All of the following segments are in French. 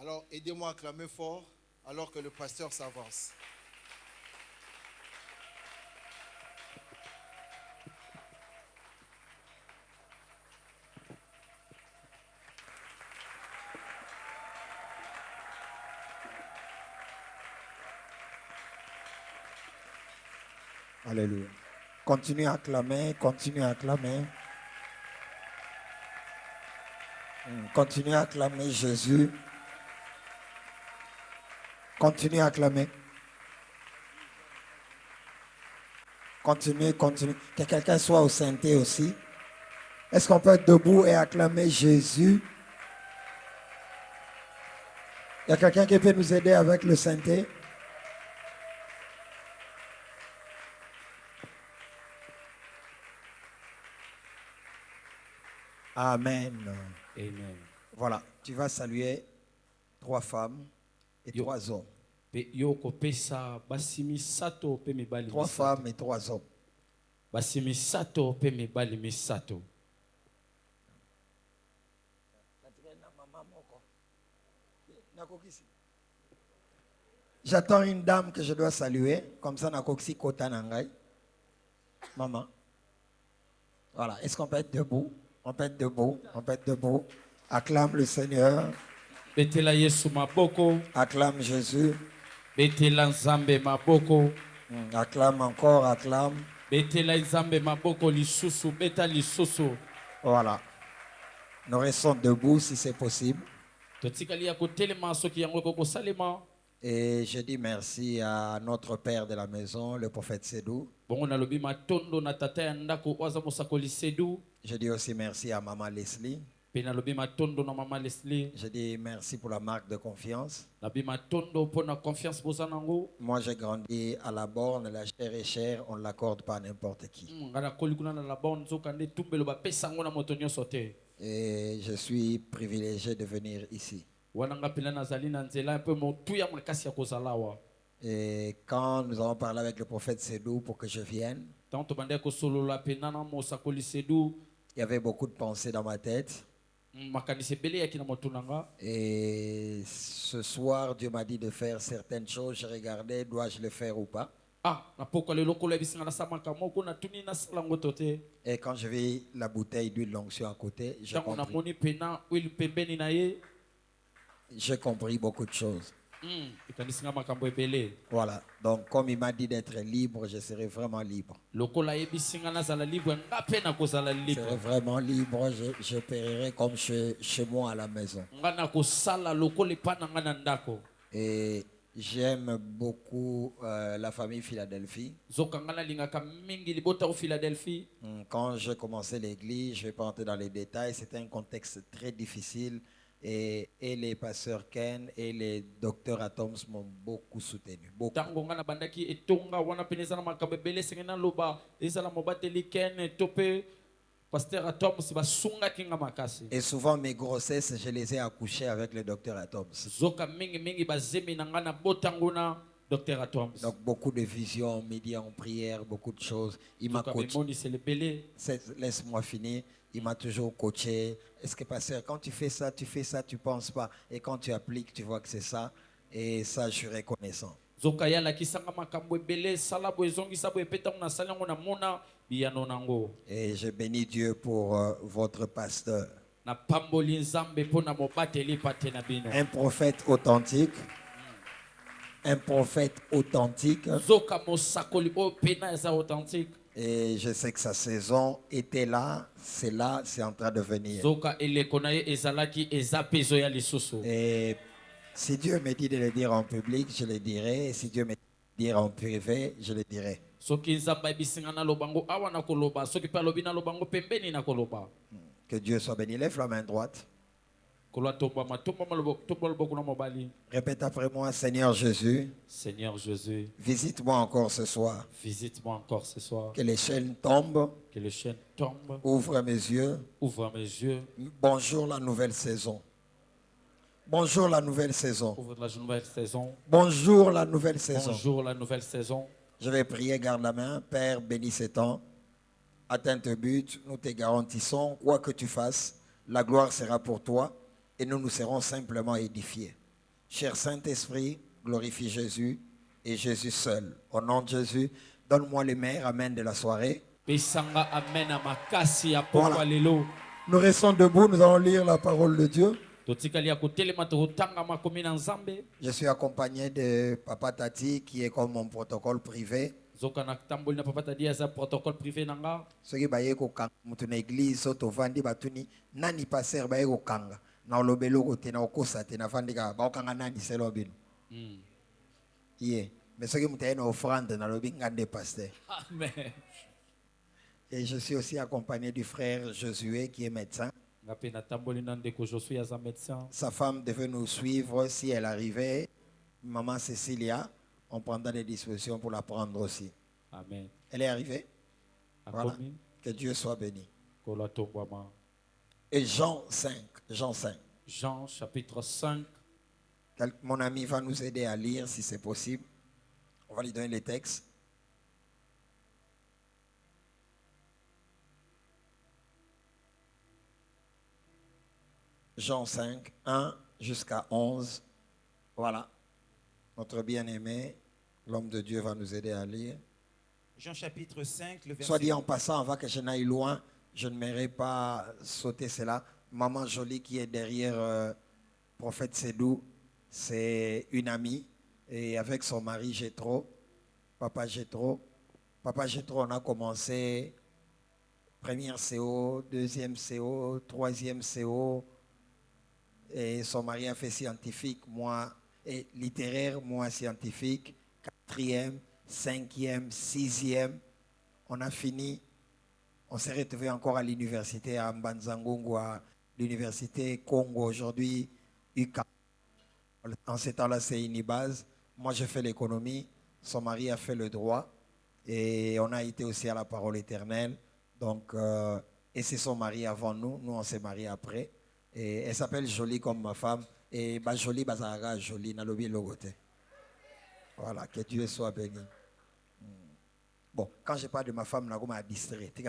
Alors, aidez-moi à acclamer fort alors que le pasteur s'avance. Alléluia. Continue à acclamer, continue à acclamer. Continue à acclamer Jésus. Continue à acclamer. Continue, continue. Que quelqu'un soit au synthé aussi. Est-ce qu'on peut être debout et acclamer Jésus? Il y a quelqu'un qui peut nous aider avec le synthé? Amen. Amen. Voilà, tu vas saluer 3 femmes et 3 hommes. Yo kopesa basi misato pe mibali 3 misato. femmes et 3 hommes. Basi misato pe mibali misato. J'attends une dame que je dois saluer. Comme ça, Nakoksi Kota Nangai. Maman. Voilà. Est-ce qu'on peut être debout? On peut être debout. On peut être debout. Acclame le Seigneur. Betela Yesu maboko. Acclame Jésus. Betela Nzambe maboko. Acclame encore, acclame. Betela Nzambe maboko lisusu, beta lisusu. Voilà. Nous restons debout si c'est possible. Totikali ya kotelema soki yango koko salema. Et je dis merci à notre père de la maison, le prophète Sédou. Bongo na lobi matondo na tata ya ndako waza mosakoli Sédou. Je dis aussi merci à maman Leslie. Pe na lobi matondo na mama Leslie. Je dis merci pour la marque de confiance. Nabi matondo pour na confiance bozanango. Moi j'ai grandi à la borne, la chair est chère, on ne l'accorde pas à n'importe qui. Ngana kolikuna na la borne zokande tumbelo ba pesango na moto nyonso te. Et je suis privilégié de venir ici. Et quand nous avons parlé avec le prophète Sédou pour que je vienne, il y avait beaucoup de pensées dans ma tête. Et ce soir, Dieu m'a dit de faire certaines choses. Je regardais, dois-je le faire ou pas? Et quand je vis la bouteille d'huile l'onction à côté, j'ai compris beaucoup de choses. Voilà. Donc, comme il m'a dit d'être libre, je serai vraiment libre. Je serai vraiment libre. Je pérerai comme chez moi à la maison. Et j'aime beaucoup la famille Philadelphie. Quand j'ai commencé l'église, je ne vais pas entrer dans les détails, c'était un contexte très difficile. Et les pasteurs Ken et les docteurs Atoms m'ont beaucoup soutenu. Beaucoup. Et souvent mes grossesses, je les ai accouchées avec le docteur Atoms. Donc beaucoup de visions, midi en prière, beaucoup de choses. Il m'a coaché. Laisse-moi finir. Il m'a toujours coaché. Est-ce que pasteur, quand tu fais ça, tu penses pas. Et quand tu appliques, tu vois que c'est ça. Et ça, je suis reconnaissant. Et je bénis Dieu pour votre pasteur. Un prophète authentique. Un prophète authentique. Et je sais que sa saison était là, c'est en train de venir. Et si Dieu me dit de le dire en public, je le dirai. Et si Dieu me dit de le dire en privé, je le dirai. Que Dieu soit béni. Lève la main droite. Répète après moi, Seigneur Jésus. Seigneur Jésus. Visite-moi encore ce soir. Visite-moi encore ce soir. Que les chaînes tombent. Que les chaînes tombent. Ouvre mes yeux. Ouvre mes yeux. Bonjour la nouvelle saison. Bonjour la nouvelle saison. Ouvre la nouvelle saison. Bonjour la nouvelle saison. Bonjour la nouvelle saison. Je vais prier, garde la main. Père, bénis ces temps. Atteins tes buts, nous te garantissons, quoi que tu fasses, la gloire sera pour toi et nous nous serons simplement édifiés. Cher Saint-Esprit, glorifie Jésus et Jésus seul. Au nom de Jésus, donne-moi le meilleur amen de la soirée. Voilà. Nous restons debout, nous allons lire la parole de Dieu. Je suis accompagné de Papa Tati qui est comme mon protocole privé. Ceux qui baye ko kanga mutu na église soto vandi batuni nani passer baye ko kanga na lobelo ko te na okosa te na vandi ka ba kanga nani selo bino. Mais ceux qui mutu na offrande na lobi ngande pasteur. Amen. Et je suis aussi accompagné du frère Josué qui est médecin. Sa femme devait nous suivre si elle arrivait. Maman Cécilia, on prendra des dispositions pour la prendre aussi. Amen. Elle est arrivée. Voilà. Que Dieu soit béni. Et Jean 5. Jean chapitre 5. Mon ami va nous aider à lire si c'est possible. On va lui donner les textes. Jean 5, 1 jusqu'à 11. Voilà. Notre bien-aimé, l'homme de Dieu va nous aider à lire. Jean chapitre 5, le verset... Soit dit en passant, avant que je n'aille loin, je ne m'aimerais pas sauter cela. Maman Jolie qui est derrière Prophète Sédou, c'est une amie. Et avec son mari Jétro, Papa Jétro, on a commencé première CO, deuxième CO, troisième CO. Et son mari a fait scientifique, moi, et littéraire, moi scientifique, 4e, 5e, 6e. On a fini, on s'est retrouvé encore à l'université à Mbanzangongo, à l'université Congo aujourd'hui, UCA. En ce temps-là, c'est Unibase. Moi, j'ai fait l'économie, son mari a fait le droit, et on a été aussi à la parole éternelle. Donc, et c'est son mari avant nous, nous on s'est mariés après. Et elle s'appelle Jolie comme ma femme. Et Jolie, Bazara, Jolie, Nalobi Logote. Voilà, que Dieu soit béni. Bon, quand je parle de ma femme, je suis distrait. Je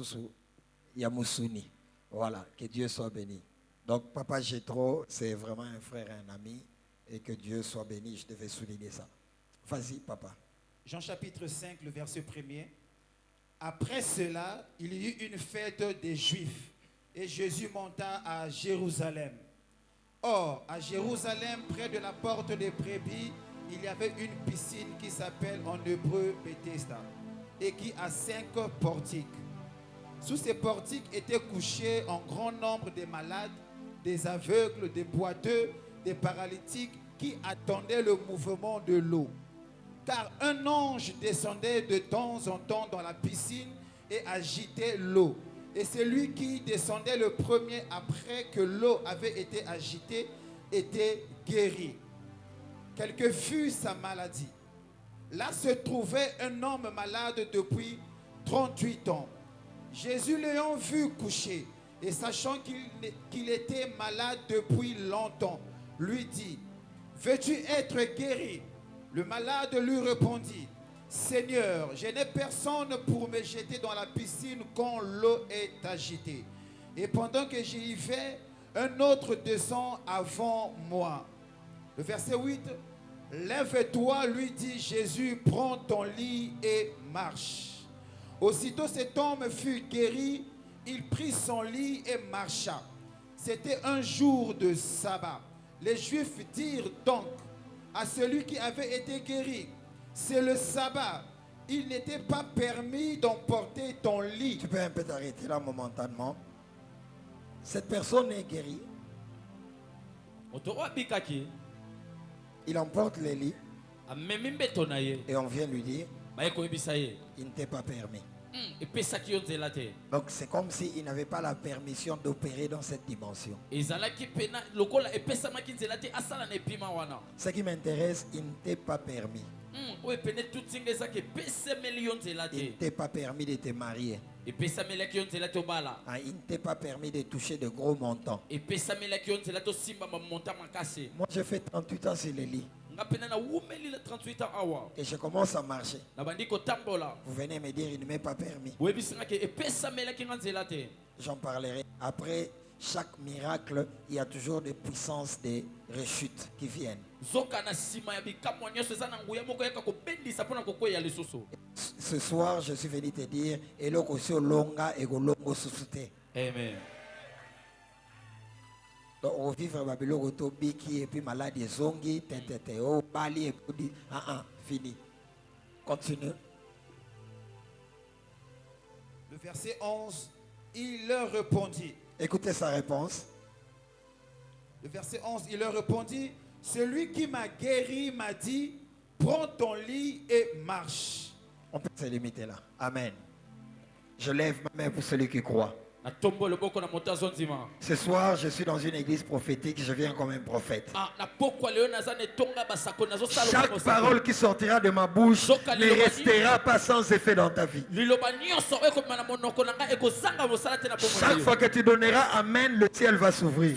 suis voilà, que Dieu soit béni. Donc, Papa Jétro, c'est vraiment un frère et un ami. Et que Dieu soit béni, je devais souligner ça. Vas-y, Papa. Jean chapitre 5, le verset 1er. Après cela, il y eut une fête des Juifs et Jésus monta à Jérusalem. Or, à Jérusalem, près de la porte des brebis, il y avait une piscine qui s'appelle en hébreu Bethesda et qui a 5 portiques. Sous ces portiques étaient couchés un grand nombre de malades, des aveugles, des boiteux, des paralytiques qui attendaient le mouvement de l'eau. Car un ange descendait de temps en temps dans la piscine et agitait l'eau. Et celui qui descendait le premier après que l'eau avait été agitée était guéri. Quelle que fût sa maladie. Là se trouvait un homme malade depuis 38 ans. Jésus l'ayant vu coucher et sachant qu'il était malade depuis longtemps, lui dit, « Veux-tu être guéri ?» Le malade lui répondit, « Seigneur, je n'ai personne pour me jeter dans la piscine quand l'eau est agitée. Et pendant que j'y vais, un autre descend avant moi. » Le verset 8, « Lève-toi, lui dit Jésus, prends ton lit et marche. » Aussitôt cet homme fut guéri, il prit son lit et marcha. C'était un jour de sabbat. Les Juifs dirent donc à celui qui avait été guéri, c'est le sabbat. Il n'était pas permis d'emporter ton lit. Tu peux un peu t'arrêter là momentanément. Cette personne est guérie. Il emporte les lits. Et on vient lui dire, il ne t'est pas permis. Donc c'est comme s'il n'avait pas la permission d'opérer dans cette dimension. Ce qui m'intéresse, il ne t'est pas permis. Il ne t'est pas permis de te marier. Il ne t'est pas permis de toucher de gros montants. Moi j'ai fait 38 ans sur les lits. Et je commence à marcher. Vous venez me dire, il ne m'est pas permis. J'en parlerai. Après, chaque miracle, il y a toujours des puissances de rechute qui viennent. Ce soir, je suis venu te dire, eloko si olonga egolongo susute. Amen. Donc, on vivre babiloko to biki et puis maladie zongi, tete, oh, bali et puis fini. Continue. Le verset 11, il leur répondit. Écoutez sa réponse. Le verset 11, il leur répondit, celui qui m'a guéri m'a dit, prends ton lit et marche. On peut se limiter là. Amen. Je lève ma main pour celui qui croit. Ce soir, je suis dans une église prophétique, je viens comme un prophète. Chaque parole qui sortira de ma bouche ne restera pas sans effet dans ta vie. Chaque fois que tu donneras Amen, le ciel va s'ouvrir.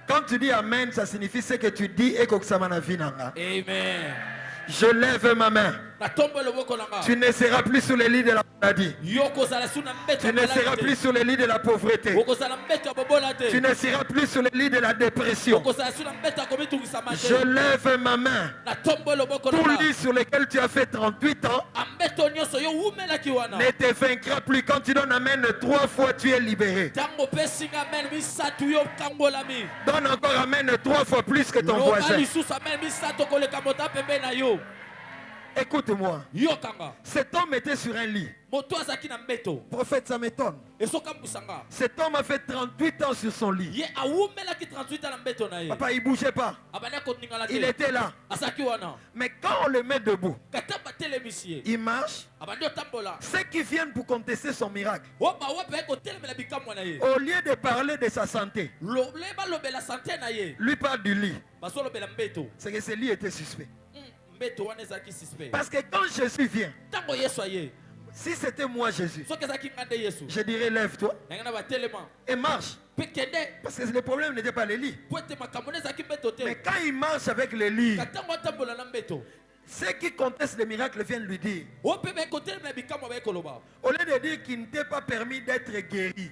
Quand tu dis Amen, ça signifie ce que tu dis et que ça m'a vie. Amen. Je lève ma main. Tu ne seras plus sur les lits de la maladie. Tu ne seras plus sur les lits de la pauvreté. Tu ne seras plus sur les lits de la dépression. Je lève ma main. Tout lit sur lequel tu as fait 38 ans ne te vaincra plus. Quand tu donnes Amen 3 fois, tu es libéré. Donne encore Amen 3 fois plus que ton voisin. Écoute-moi. Cet homme était sur un lit. Prophète, ça m'étonne. Cet homme a fait 38 ans sur son lit. Papa, il ne bougeait pas. Il était là. Mais quand on le met debout, il marche. Ceux qui viennent pour contester son miracle, au lieu de parler de sa santé, lui parle du lit. C'est que ce lit était suspect. Parce que quand Jésus vient, si c'était moi Jésus, je dirais lève-toi et marche. Parce que le problème n'était pas le lit. Mais quand il marche avec le lit, ceux qui contestent le miracle viennent lui dire, au lieu de dire qu'il ne t'est pas permis d'être guéri,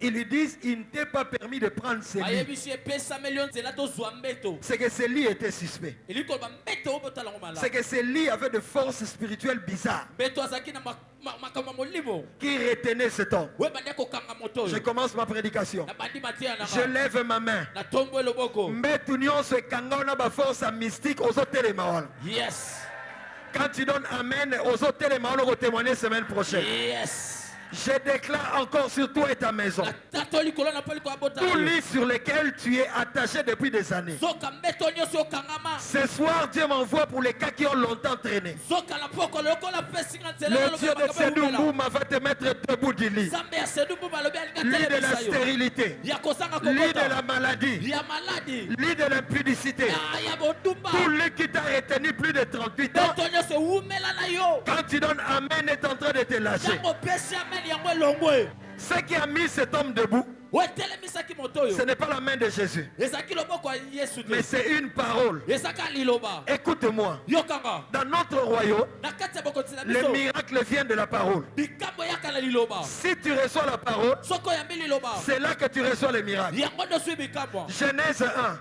ils lui disent, il ne t'est pas permis de prendre ce lit. C'est que ce lit était suspect. C'est que ce lit avait de forces spirituelles bizarres qui retenaient cet homme. Je commence ma prédication. Je lève ma main. Yes. Quand tu donnes Amen, aux autres télémans, on va témoigner semaine prochaine. Yes. Je déclare encore sur toi et ta maison. Tout lit sur lequel tu es attaché depuis des années. Ce soir, Dieu m'envoie pour les cas qui ont longtemps traîné. Le Dieu de Sedumbouma va te mettre debout du lit. Lit de la stérilité. Lit de la maladie. Lit de l'impudicité. Tout lit qui t'a retenu plus de 38 ans. Quand tu donnes Amen, est en train de te lâcher. Ce qui a mis cet homme debout, ce n'est pas la main de Jésus, mais c'est une parole. Écoute-moi. Dans notre royaume, le miracle vient de la parole. Si tu reçois la parole, c'est là que tu reçois le miracle. Genèse 1.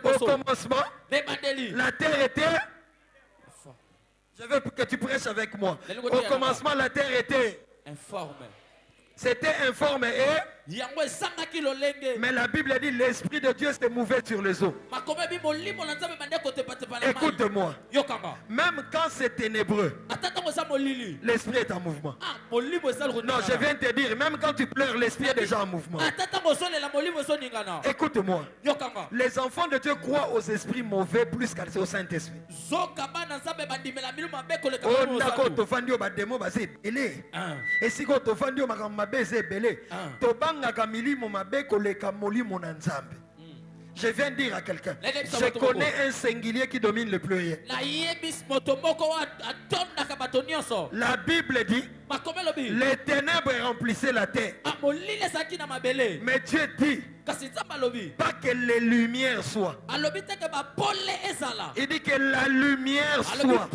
Au commencement, la terre était... Je veux que tu prêches avec moi. Au commencement, la terre était informe. C'était informe et... Mais la Bible dit l'Esprit de Dieu se mouvait sur les eaux. Écoute-moi. Même quand c'est ténébreux, l'Esprit est en mouvement. Non, je viens te dire, même quand tu pleures, l'Esprit est déjà en mouvement. Écoute-moi. Les enfants de Dieu croient aux esprits mauvais plus qu'au Saint-Esprit. Et si tu je viens de dire à quelqu'un, je connais un singulier qui domine le pluriel. La Bible dit, les ténèbres remplissaient la terre. Mais Dieu dit, Pas que les lumières soient. Il dit que la lumière soit.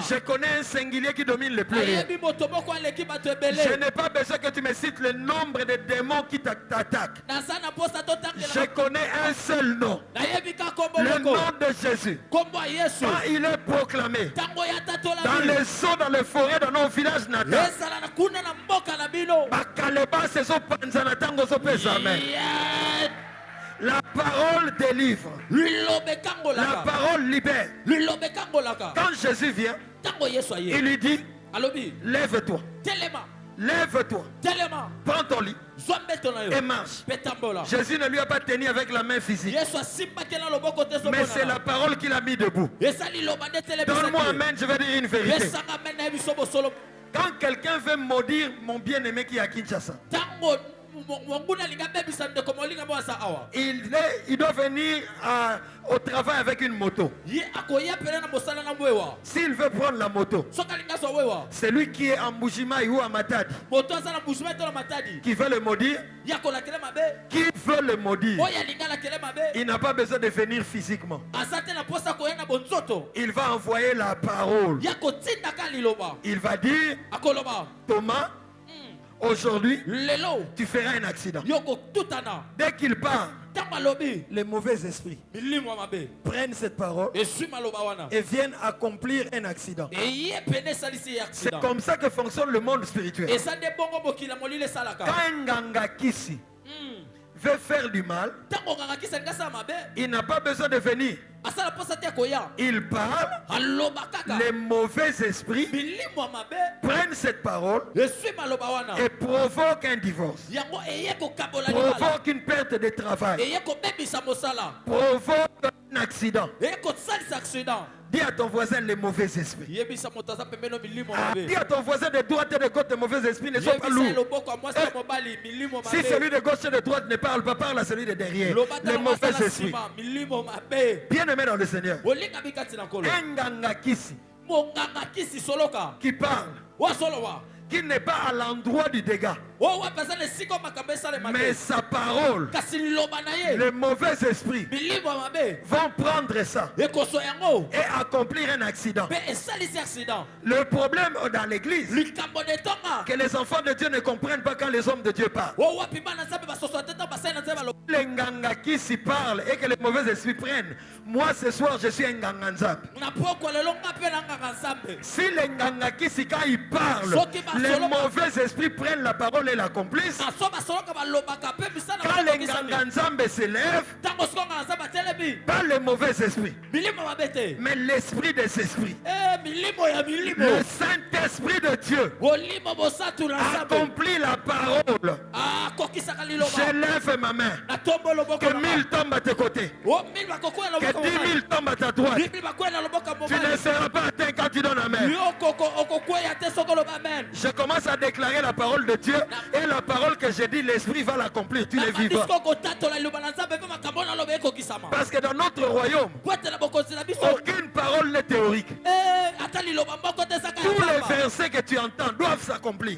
Je connais un singulier qui domine le pluriel. Je n'ai pas besoin que tu me cites le nombre de démons qui t'attaquent. Je connais un seul nom. Le nom de Jésus. Quand il est proclamé dans les eaux, dans les forêts, dans nos villages natals, la parole délivre. La parole libère. Quand Jésus vient, il lui dit, lève-toi. Lève-toi. Prends ton lit et marche. Jésus ne lui a pas tenu avec la main physique, mais c'est la parole qu'il a mis debout. Donne-moi amen, je vais dire une vérité. Quand quelqu'un veut maudire mon bien-aimé qui est à Kinshasa, il doit venir au travail avec une moto. S'il veut prendre la moto, c'est lui qui est en Mbujimaï ou à Matadi qui veut le maudire. Qui veut le maudire, il n'a pas besoin de venir physiquement. Il va envoyer la parole. Il va dire, Thomas, aujourd'hui, tu feras un accident. Dès qu'il part, les mauvais esprits prennent cette parole et viennent accomplir un accident. C'est comme ça que fonctionne le monde spirituel. Quand un gangakisi veut faire du mal, il n'a pas besoin de venir. Il parle, les mauvais esprits prennent cette parole et provoquent un divorce, provoquent une perte de travail, provoquent un accident. Dis à ton voisin les mauvais esprits. Dis à ton voisin de droite et de gauche, les mauvais esprits ne sont pas lourds. Si celui de gauche et de droite ne parle pas, parle à celui de derrière. Les mauvais esprits. Bien aimé dans le Seigneur. Un gangakisi qui parle, qui n'est pas à l'endroit du dégât, mais sa parole, les mauvais esprits vont prendre ça et accomplir un accident. Le problème dans l'église, que les enfants de Dieu ne comprennent pas quand les hommes de Dieu parlent. Les ngangakisi parlent et que les mauvais esprits prennent. Moi ce soir je suis un nganganzab. Si les ngangakisi quand ils parlent, les mauvais esprits prennent la parole et l'accomplissent. Quand les nganganzambe s'élèvent, pas les mauvais esprits, mais l'esprit des esprits, le Saint-Esprit de Dieu accomplit la parole. Je lève ma main. Que 1000 tombent à tes côtés, que 10 000 tombent à ta droite. Tu ne seras pas atteint quand tu donnes amen. Je commence à déclarer la parole de Dieu, et la parole que j'ai dit, l'esprit va l'accomplir. Tu les vivras. Parce que dans notre royaume, aucune parole n'est théorique. Tous les versets que tu entends doivent s'accomplir.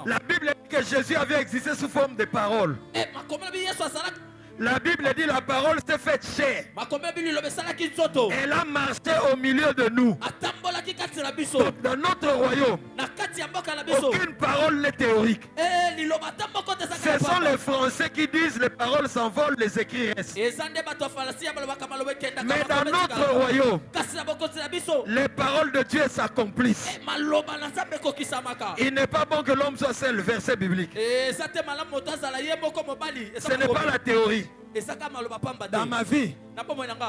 La Bible dit que Jésus avait existé sous forme de parole. La Bible dit la parole s'est faite chair. Elle a marché au milieu de nous. Donc, dans notre royaume, aucune parole n'est théorique. Ce sont les Français qui disent les paroles s'envolent, les écrits restent. Mais dans notre royaume, les paroles de Dieu s'accomplissent. Il n'est pas bon que l'homme soit seul, verset biblique. Ce n'est pas la théorie. Dans ma vie,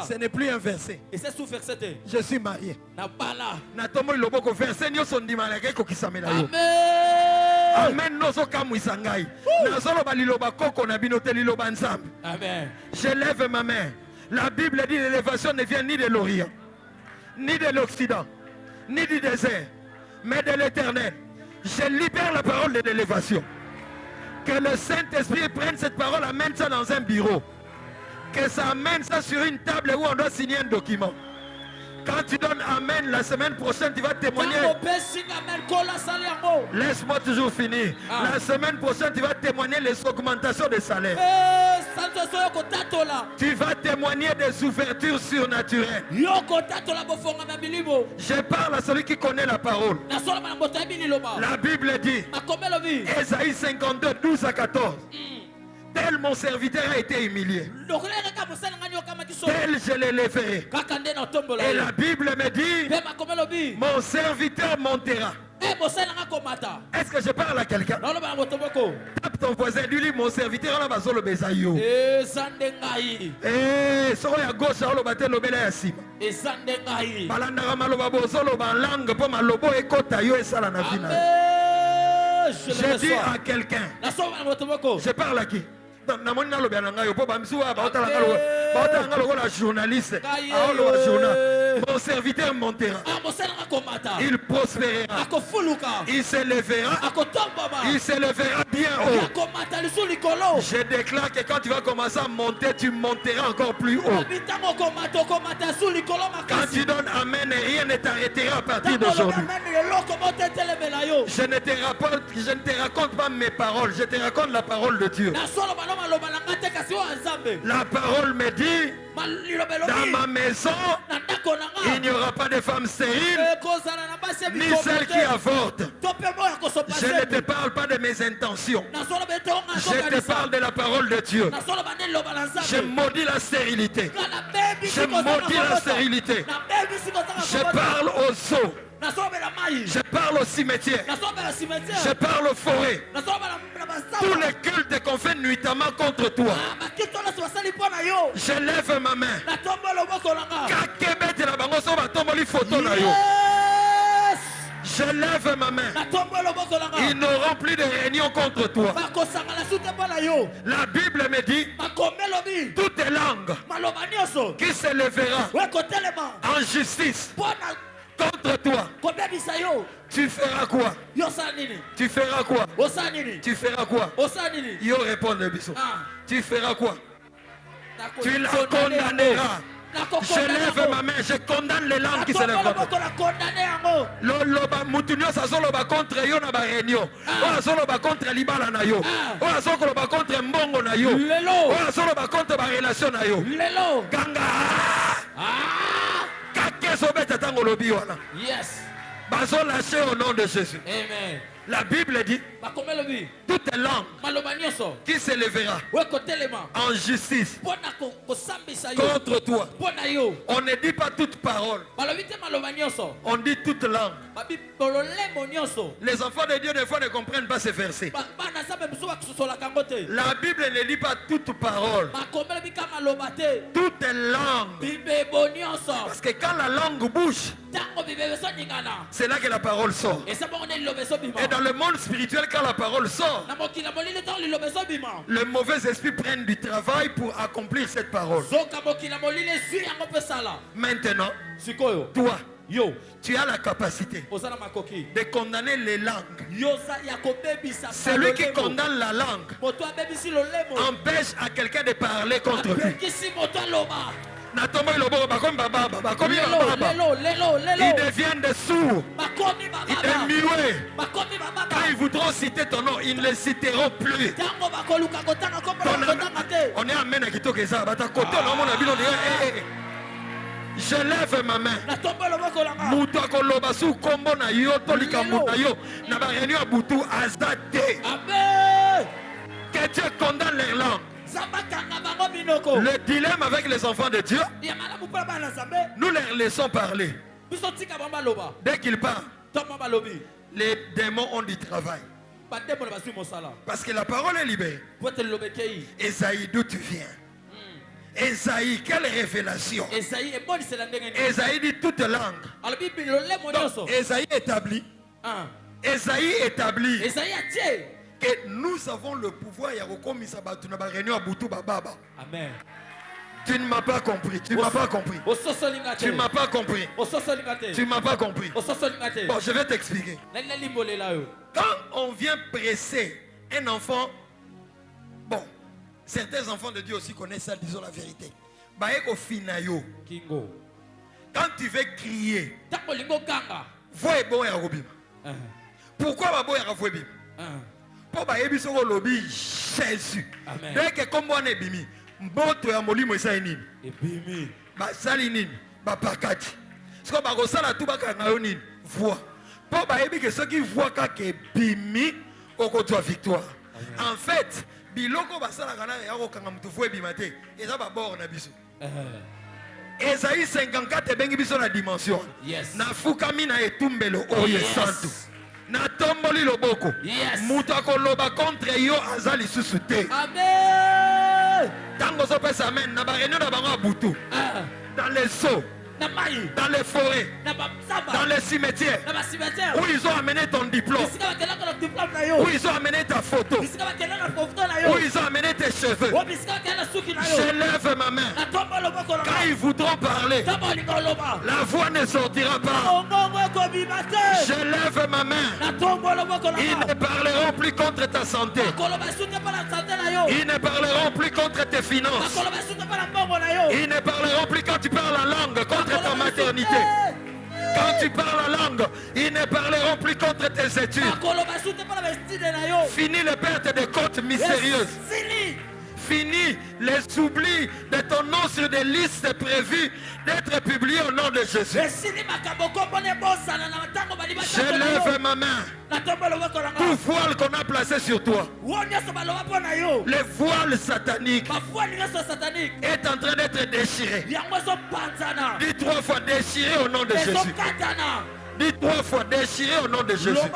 ce n'est plus un verset. Je suis marié. Amen. Je lève ma main. La Bible dit l'élévation ne vient ni de l'Orient, ni de l'Occident, ni du désert, mais de l'Éternel. Je libère la parole de l'élévation. Que le Saint-Esprit prenne cette parole, amène ça dans un bureau. Que ça amène ça sur une table où on doit signer un document. Quand tu donnes Amen, la semaine prochaine, tu vas témoigner. Laisse-moi toujours finir. La semaine prochaine, tu vas témoigner les augmentations de salaire. Tu vas témoigner des ouvertures surnaturelles. Je parle à celui qui connaît la parole. La Bible dit, Ésaïe 52, 12 à 14. Tel mon serviteur a été humilié, tel je l'élèverai. Et la Bible me dit, mon serviteur montera. Est-ce que je parle à quelqu'un? Tape ton voisin, dis-lui, mon serviteur là, bazolo bezayo. Eh, soro ya gauche, alo bate lobela ya sima. Balanda maloba bozolo ba langue po malobo ekota yo esala na vina. Je dis à quelqu'un. Je parle à qui? Journaliste. Mon serviteur montera. Il prospérera. Il s'élèvera. Il s'élèvera bien haut. Je déclare que quand tu vas commencer à monter, tu monteras encore plus haut. Quand tu donnes Amen, rien ne t'arrêtera à partir d'aujourd'hui. Je ne te raconte pas mes paroles, je te raconte la parole de Dieu. La parole me dit, dans ma maison, il n'y aura pas de femmes stériles, ni celles qui avortent. Je ne te parle pas de mes intentions. Je te parle de la parole de Dieu. Je maudis la stérilité. Je maudis la stérilité. Je parle aux eaux. Je parle au cimetière. Je parle aux forêts. Tous les cultes qu'on fait nuitamment contre toi. Je lève ma main. Je lève ma main. Ils n'auront plus de réunion contre toi. La Bible me dit, toute langue qui se lèvera en justice contre toi, tu feras quoi? Tu feras quoi? Tu feras quoi? Yo répond le bisou. Tu feras quoi? Tu la condamneras. Je lève ma main, je condamne les langues qui se lèvent contre toi. Loloba mutunyo sazoloba contre yo na ba réunion. O azoloba contre libala na yo. O azoloba contre mbongo na yo. O azoloba contre ba relation na yo. Ganga. Yes. Bazo lâché au nom de Jésus. Amen. La Bible dit, toute langue qui s'élèvera en justice contre toi. On ne dit pas toute parole. On dit toute langue. Les enfants de Dieu des fois ne comprennent pas ces versets. La Bible ne dit pas toute parole. Toute langue. Parce que quand la langue bouge, c'est là que la parole sort. Et dans le monde spirituel, quand la parole sort, les mauvais esprits prennent du travail pour accomplir cette parole. Maintenant, toi, tu as la capacité de condamner les langues. Celui qui condamne la langue empêche à quelqu'un de parler contre lui. Ils deviennent des sourds. Ils sont muets. Quand ils voudront citer ton nom, ils ne le citeront plus. On est amen à Kito Keza. Je lève ma main. Que Dieu condamne les langues. Le dilemme avec les enfants de Dieu, nous leur laissons parler. Dès qu'ils parlent, les démons ont du travail. Parce que la parole est libérée. Esaïe, d'où tu viens? Esaïe, quelle révélation? Esaïe dit toute langue. Donc, Esaïe établit. Esaïe établit que nous avons le pouvoir. Amen. Tu ne m'as pas compris. Tu ne m'as pas compris. Tu ne m'as pas compris. Tu ne m'as pas compris. Bon, je vais t'expliquer. Quand on vient presser un enfant, bon, certains enfants de Dieu aussi connaissent ça, disons la vérité. Quand tu veux crier, voix est bon et robim. Pourquoi ma voix est robim? Pour ba yebi soko lobi Jésus. Dès que comme on est bimi, mboto ya molimo esa nini? Ebimi. Ba sali nini? Ba pakati. Siko ba ko sala tu ba ka ngayo nini? Voix. Pour ba yebi que ceux qui voient ka ke bimi oko toi victoire. En fait, biloko ba sala kana ya ko kanga mutu voix bimate. Eza ba bord na biso. Esaïe 54 bengi biso na dimension. Yes. Na fukami na etumbelo oye santu. Na tomboli loboko. Yes. Mutu akoloba contre yo azali susu te. Amen. Tango so pesa amen na ba réunion na bango abutu. Dans les seaux, dans les forêts, dans les cimetières, où ils ont amené ton diplôme, où ils ont amené ta photo, où ils ont amené tes cheveux. Je lève ma main. Quand ils voudront parler, la voix ne sortira pas. Je lève ma main. Ils ne parleront plus contre ta santé. Ils ne parleront plus contre tes finances. Ils ne parleront plus quand tu parles la langue contre ta maternité. Quand tu parles la langue, ils ne parleront plus contre tes études. Fini les pertes de côtes mystérieuses. Fini les oublis de ton nom sur des listes prévues d'être publiées au nom de Jésus. Je lève ma main. Tout voile qu'on a placé sur toi, le voile satanique est en train d'être déchiré. Dis 3 fois déchiré au nom de Jésus. Dis 3 fois déchiré au nom de Jésus.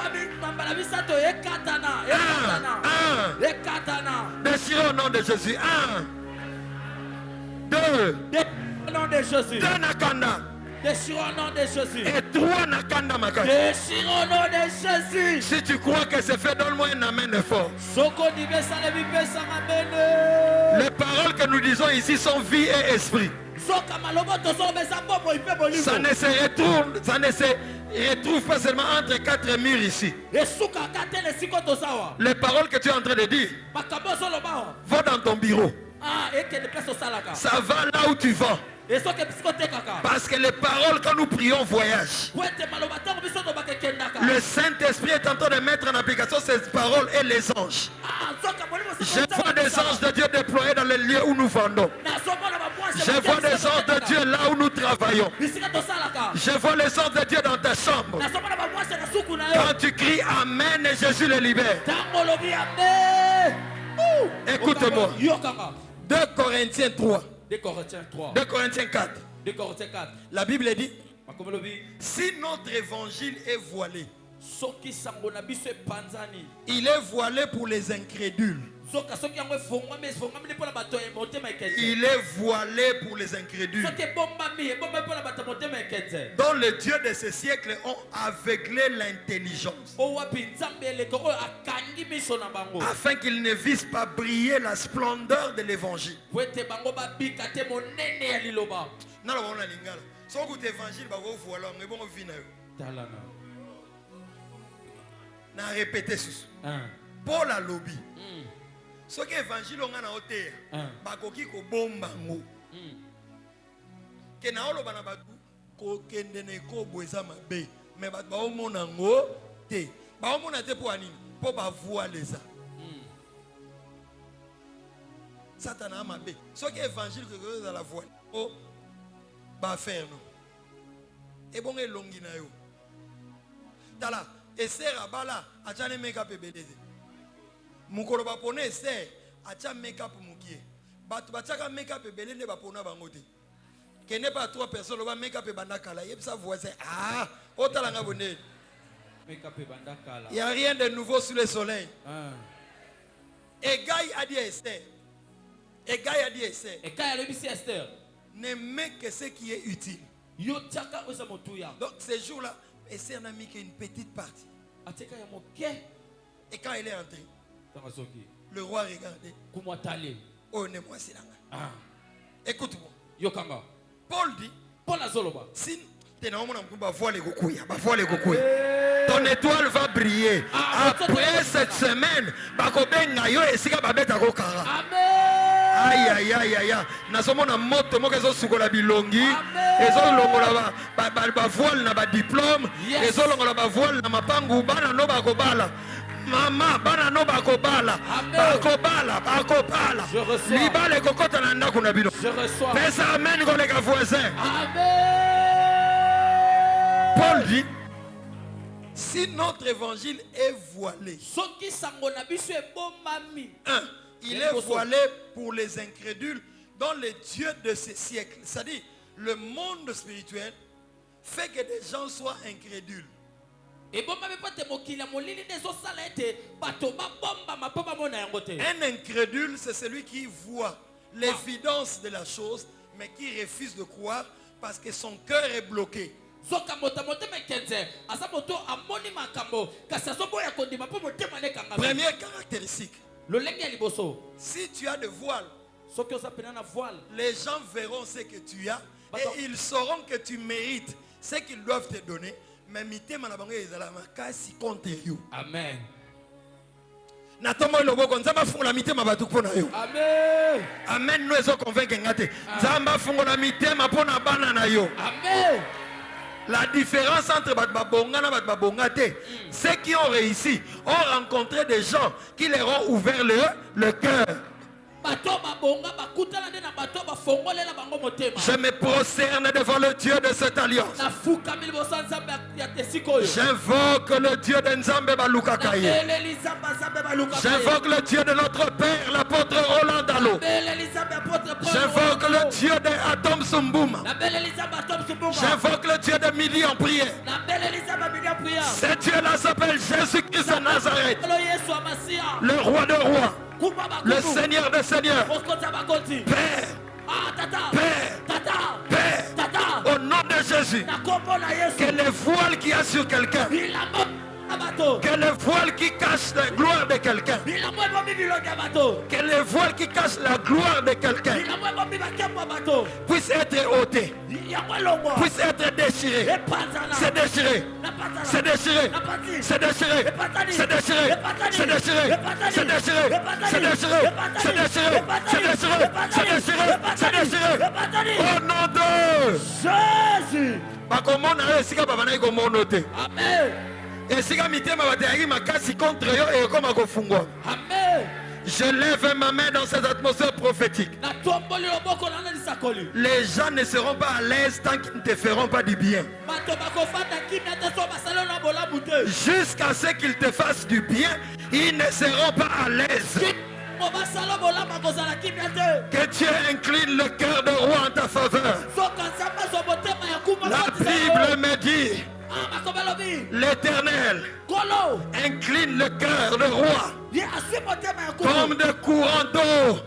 Déchiré au nom de Jésus. 1, 2, Au nom de Jésus. 2 nakanda. Déchirons au nom de Jésus. Et 3 nakanda makati. Déchirons au nom de Jésus. Si tu crois que c'est fait, donne-moi un amen fort. Les paroles que nous disons ici sont vie et esprit. Ça ne se retrouve pas seulement entre 4 murs ici. Les paroles que tu es en train de dire vont dans ton bureau. Ça va là où tu vas. Parce que les paroles quand nous prions voyagent. Le Saint-Esprit est en train de mettre en application ces paroles et les anges. Je vois des anges de Dieu déployés dans les lieux où nous vendons. Je vois des anges de Dieu là où nous travaillons. Je vois les anges de Dieu dans ta chambre. Quand tu cries Amen et Jésus les libère. Écoute-moi. 2 Corinthiens 3. 2 Corinthiens 3. 2 Corinthiens 4. 2 Corinthiens 4. La Bible dit, si notre évangile est voilé, il est voilé pour les incrédules. Il est voilé pour les incrédules. Dont les dieux de ce siècle ont aveuglé l'intelligence, afin qu'ils ne vissent pas briller la splendeur de l'évangile. Na répété ce. Paul a lobby. Ce que l'évangile on a na hauteur, bakoki ko bomba ngo. Ke na olo bana batu ko kende ne ko boeza mabe, mais ba omona ngo te. Ba omona te pour anini? Pour ba voiler ça. Satan a mabe. Ce que l'évangile que dans la voie. Oh ba faire nous. Et bon et longi na yo. Tala Esther abala achane make up ebeleze. Mukolo ba pone Esther acha make up mukie. Batu bachaka make up ebelende ba pona bango te. Que n'est pas 3 personnes ba make up ebanda kala. Yeb sa voisin otala nga bonne. Make up ebanda kala. Il y a rien de nouveau sous le soleil. Et Gaï a dit à Esther. Et Gaï a dit à Esther. Et Gaï a dit à Esther. Ne mets que ce qui est utile. Donc ces jours-là, Esther n'a mis qu'une petite partie. Et quand elle est entrée, le roi regardait. Oh, ne moi c'est là. Écoute-moi. Paul dit. Si ton étoile va briller. Après cette semaine, Aïe aïe aïe aïe. Nazomona moto moko ezo sukola bilongi. Ezo longola ba voile na ba diplôme. Ezo longola ba voile na mapangu bana no ba kobala. Mama bana no ba kobala. Ba kobala. Libale kokota na ndako na bino. Je reçois. Fais amen koleka voisin. Amen. Paul dit, si notre évangile est voilé, il est voilé pour les incrédules dans les dieux de ces siècles. C'est-à-dire, le monde spirituel fait que des gens soient incrédules. Un incrédule, c'est celui qui voit l'évidence de la chose, mais qui refuse de croire parce que son cœur est bloqué. Première caractéristique. Si tu as de voile, les gens verront ce que tu as et ils sauront que tu mérites ce qu'ils doivent te donner. Mais Amen. Amen. Nous sommes convaincus. Amen. La différence entre Babonga et Babongate, ceux qui ont réussi ont rencontré des gens qui leur ont ouvert le cœur. Je me prosterne devant le Dieu de cette alliance. J'invoque le Dieu de Nzambe Balukakaye. J'invoque le Dieu de notre Père, l'apôtre Roland Dalo. J'invoque le Dieu de Atom Sumbouma. J'invoque le Dieu de Midi en prière. Ce Dieu-là s'appelle Jésus-Christ de Nazareth, le roi de rois, le Seigneur des seigneurs. Père, au nom de Jésus, que le voile qu'il y a sur quelqu'un, que le voile qui cache la gloire de quelqu'un, que le voile qui cache la gloire de quelqu'un puisse être ôté, puisse être déchiré. C'est déchiré, c'est déchiré, c'est déchiré, c'est déchiré, c'est déchiré, c'est déchiré, c'est déchiré, c'est déchiré, c'est déchiré, c'est déchiré, c'est déchiré. Au nom de Jésus. Amen. Et si Amen. Je lève ma main dans cette atmosphère prophétique. Les gens ne seront pas à l'aise tant qu'ils ne te feront pas du bien. Jusqu'à ce qu'ils te fassent du bien, ils ne seront pas à l'aise. Que Dieu incline le cœur de roi en ta faveur. La Bible me dit, l'Éternel incline le cœur de roi comme de courants d'eau.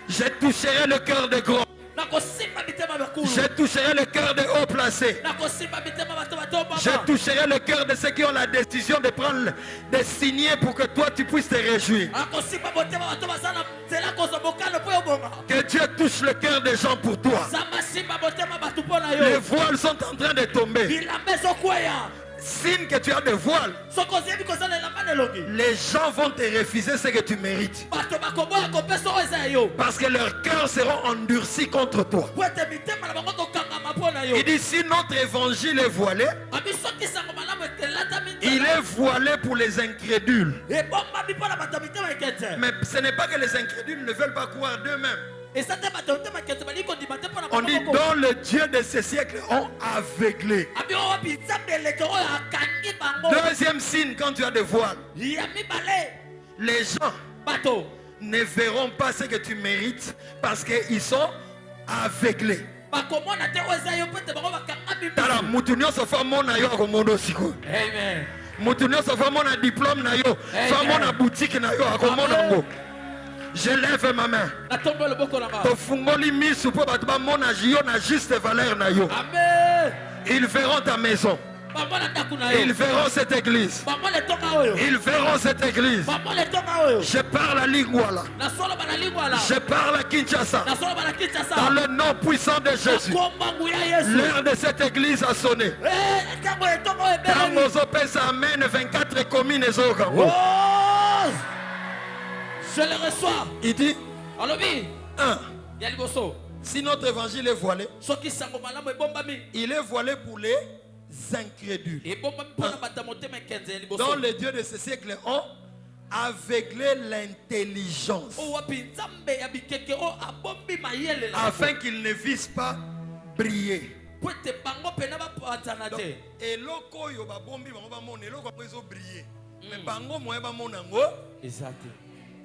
Je toucherai le cœur de gros. Je toucherai le cœur des hauts placés. Je toucherai le cœur de ceux qui ont la décision de prendre, de signer pour que toi tu puisses te réjouir. Que Dieu touche le cœur des gens pour toi. Les voiles sont en train de tomber. Signe que tu as des voiles. Les gens vont te refuser ce que tu mérites. Parce que leurs cœurs seront endurcis contre toi. Il dit si notre évangile est voilé, il est voilé pour les incrédules. Mais ce n'est pas que les incrédules ne veulent pas croire d'eux-mêmes. On dit dont le Dieu de ces siècles ont aveuglé. Deuxième signe quand tu as des voiles, les gens ne verront pas ce que tu mérites parce qu'ils sont aveuglés. Je lève ma main. Ils verront ta maison. Ils verront cette église. Ils verront cette église. Je parle à Lingwala. Je parle à Kinshasa. Dans le nom puissant de Jésus. L'heure de cette église a sonné. Quand nous opposons Amen 24 communes. Oh, je le reçois. Il dit 1. Il y a Si notre évangile est voilé, il est voilé pour les incrédules. Dont les dieux de ce siècle ont aveuglé l'intelligence afin qu'ils ne vissent pas briller. Donc, et loko yo ba bombi ba mona eloko ko ezo briller. Mais bango moye ba mona ngo. Exact.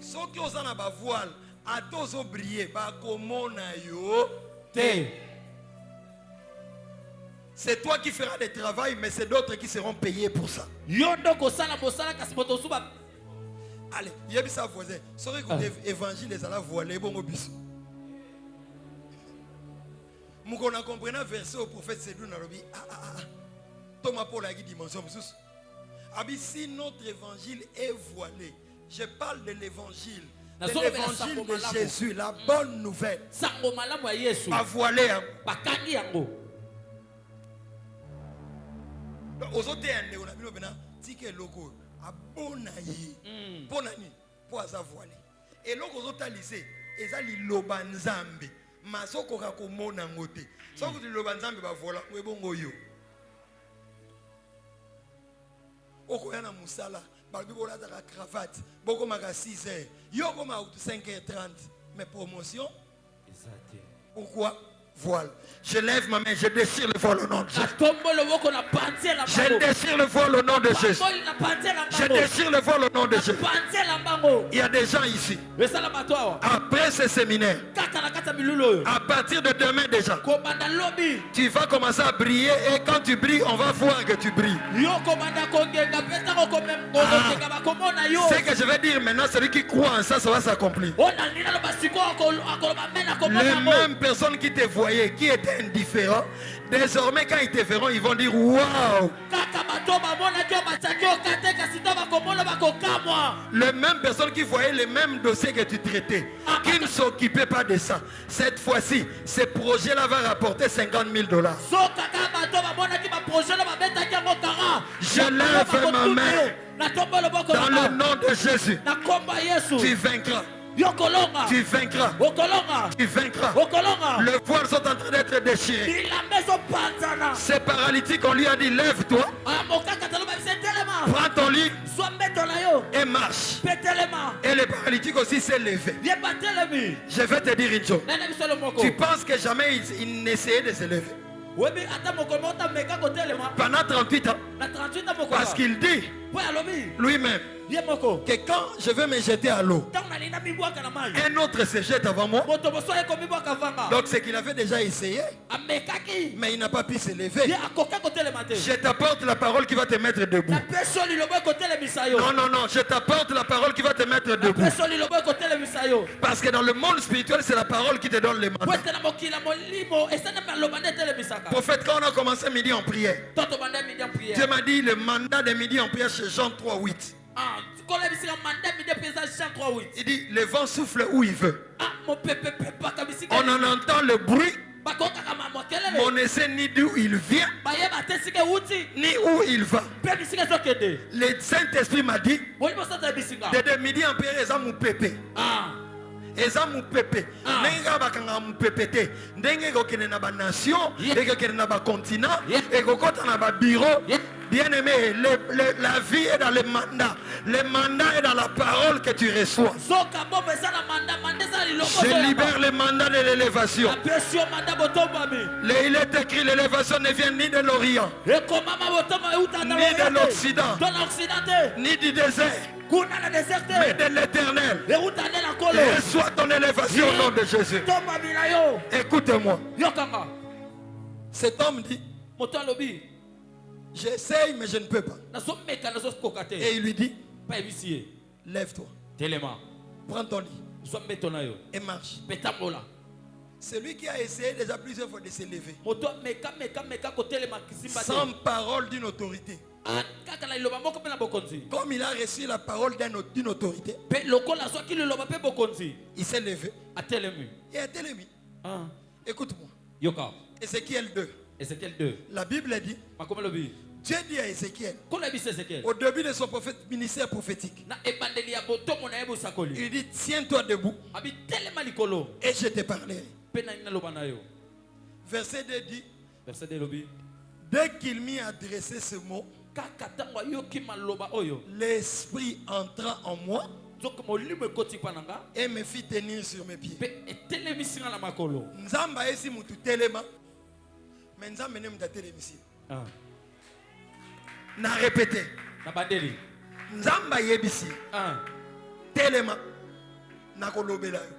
Soki ozana ba voile atozo briller ba komona yo te. C'est toi qui feras le travail, mais c'est d'autres qui seront payés pour ça. Allez, yebisa voisin. Sorry que l'évangile les a voilé bon biso. Mukona comprendre verset au prophète Sédou Narobi. Thomas Paul a dit dimension. Abi si notre évangile est voilé, je parle de l'évangile. De l'évangile de Jésus, la bonne nouvelle. Pas voilé. Aux autres, on a vu le ticket logo. Abonayi. Bonani. Pour ça voilé. Et l'autre aux autres lycées, ils ont dit lobanzambe. Masoko kako mona ngote. Soko di lobanzambe ba vola. We bongo yo. Oko yana musala. Balbi bola da cravate. Boko maga 6h. Yo koma 5h30. Mais promotion. Pourquoi? Voile. Je lève ma main, je déchire le voile au nom de Jésus. Je déchire le voile au nom de Jésus. Je déchire le voile au nom de Jésus. Il y a des gens ici. Après ce séminaire, à partir de demain déjà, tu vas commencer à briller et quand tu brilles, on va voir que tu brilles. Ce que je vais dire maintenant, celui qui croit en ça, ça va s'accomplir. Les mêmes personnes qui te voient, qui étaient indifférents, désormais quand ils te verront, ils vont dire waouh. Les mêmes personnes qui voyaient les mêmes dossiers que tu traitais, qui ne s'occupaient pas de ça, cette fois-ci, ce projet-là va rapporter $50,000. Je lève ma main dans le nom de Jésus. Tu vaincras. Tu vaincras. Tu vaincras. Le voile sont en train d'être déchirés. Ces paralytiques, on lui a dit lève-toi. Prends ton lit et marche. Et le paralytique aussi s'est levé. Je vais te dire une chose. Tu penses que jamais il n'essayait de se lever? Pendant 38 ans. Parce qu'il dit lui-même que quand je vais me jeter à l'eau, un autre se jette avant moi. Donc c'est qu'il avait déjà essayé, mais il n'a pas pu se lever. Je t'apporte la parole qui va te mettre debout. Non, non, non, je t'apporte la parole qui va te mettre debout. Parce que dans le monde spirituel, c'est la parole qui te donne les mandats. Prophète, quand on a commencé midi en prière, Dieu m'a dit le mandat de midi en prière chez Jean 3:8. Il dit le vent souffle où il veut. On en entend le bruit. On ne sait ni d'où il vient ni où il va. Le Saint-Esprit m'a dit de midi en prière ils ont mon pépé. Eza mupepe nenga bakanga mupepete ndenge kokene na ba nation et kokene na ba continent et kokota na ba bureau. Bien-aimé, la vie est dans le mandat. Le mandat est dans la parole que tu reçois. Je libère le mandat de l'élévation. Il est écrit, l'élévation ne vient ni de l'Orient, ni de l'Occident, ni du désert, mais de l'Éternel. Reçois ton élévation au nom de Jésus. Écoute-moi. Cet homme dit, j'essaye mais je ne peux pas. Et il lui dit, lève-toi, prends ton lit et marche. Celui qui a essayé déjà plusieurs fois de se lever. Moto meka kotele makizimba. Sans parole d'une autorité. Kaka la iloba moko pe na bokonzi. Comme il a reçu la parole d'une autorité. Pe lokola so ki liloba pe bokonzi. Il s'est levé. Atelemi. Et a télémi. Écoute-moi. Yoka. Ézéchiel 2. Ézéchiel 2. La Bible dit. Makomelobi. Dieu dit à Ézéchiel, Ézéchiel, au début de son ministère prophétique, il dit tiens-toi debout et je te parlerai. Verset 2 dit, dès qu'il m'y adressé ce mot, l'esprit entra en moi et me fit tenir sur mes pieds. Nzamba esi mutu telema, mais nzamba ne muta telemisi. Na répété. Nzamba yebisi. Telema. Na kolobela yo.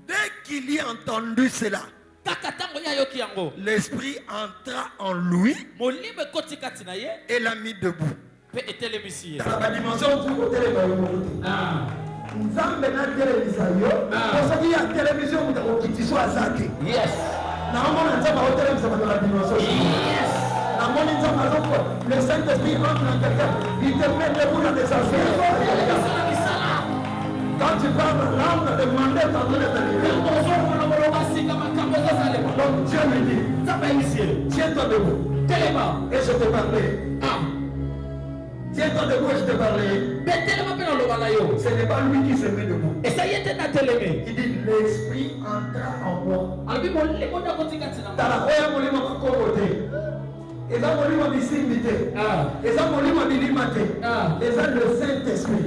Dès qu'il y a entendu cela, l'esprit entra en lui et l'a mis debout. Dans la dimension du côté de Nzamba na télévision yo. Parce qu'il y a télévision qui soit azaki. Yes. Na mona nzamba au télévision dans la dimension. Yes. Le Saint-Esprit entre dans quelqu'un, il te met debout dans des affaires. Quand tu parles en langue, demandez d'entrer de donc Dieu me dit, tiens-toi debout, et je te parlerai. Tiens-toi debout et je te parlerai. Ce n'est pas lui qui se met debout. Il dit, l'Esprit entra en moi. Dans la et ça, on lui m'a dit simité. Et ça, on lui m'a dit limaté. Et ça, le Saint-Esprit.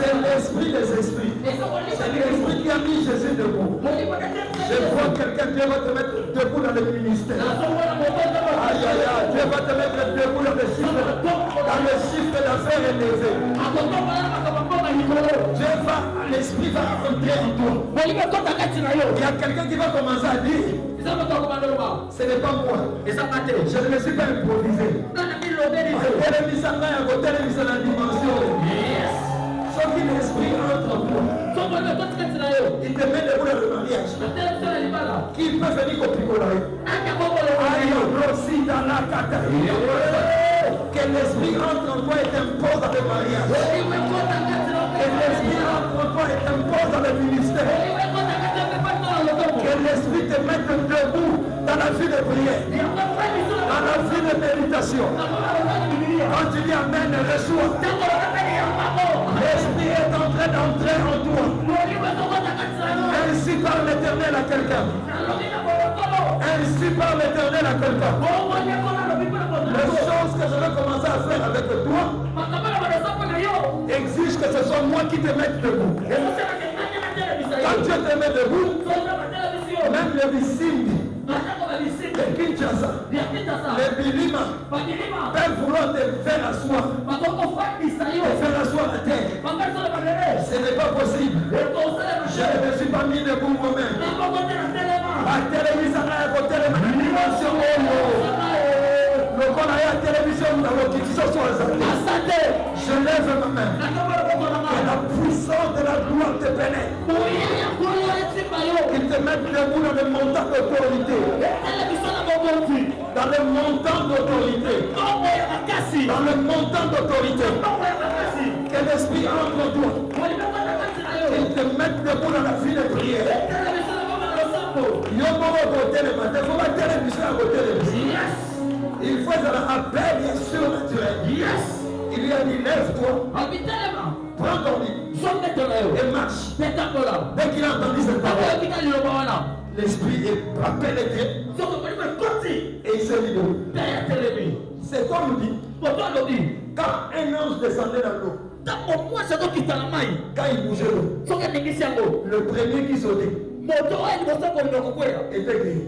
C'est l'Esprit des esprits. C'est l'Esprit qui a mis Jésus debout. Je vois quelqu'un qui va te mettre debout dans le ministère. Aïe, aïe, aïe. Dieu va te mettre debout dans le chiffre d'affaires élevé. Dieu va, l'Esprit va entrer en toi. Il y a quelqu'un qui va commencer à dire. Ce n'est pas moi. Je ne me suis pas improvisé. Sauf que l'esprit entre en toi. Il te met debout dans le mariage. Qui peut venir au picolage? Que l'esprit entre en toi et t'impose dans le mariage. Que l'esprit entre en toi et t'impose dans le ministère. Que l'esprit te mette debout dans la vie de prière, dans la vie de méditation. Quand tu dis Amen, reçois. L'esprit est en train d'entrer en toi. Ainsi parle l'Éternel à quelqu'un. Ainsi parle l'Éternel à quelqu'un. Les choses que je vais commencer à faire avec toi exige que ce soit moi qui te mette debout. Quand Dieu te met debout, même les Bissindi, les Kinshasa, les Bilima peuvent vouloir te faire asseoir, te faire asseoir à terre. Ce n'est pas possible. Je ne me suis pas mis debout moi-même. La télévision a côté de ma dimension. Le qu'on a la télévision, nous avons dit que ce soit je lève ma main. Que la puissance de la gloire te pénètre. Qu'il te mette debout dans le montant d'autorité. Dans le montant d'autorité. Dans le montant d'autorité. Que l'esprit entre en toi. Qu'il te mette debout dans la vie de prière. Il faut la télévision à côté de lui. Il faut un appel bien surnaturel. Il lui a dit lève-toi. Prends ton lit. Et marche. Dès qu'il a entendu cette parole, l'esprit est pénétré. Et il s'est mis debout. C'est comme nous dit. Quand un ange descendait dans l'eau, quand il bougeait l'eau, le premier qui sautait était guéri.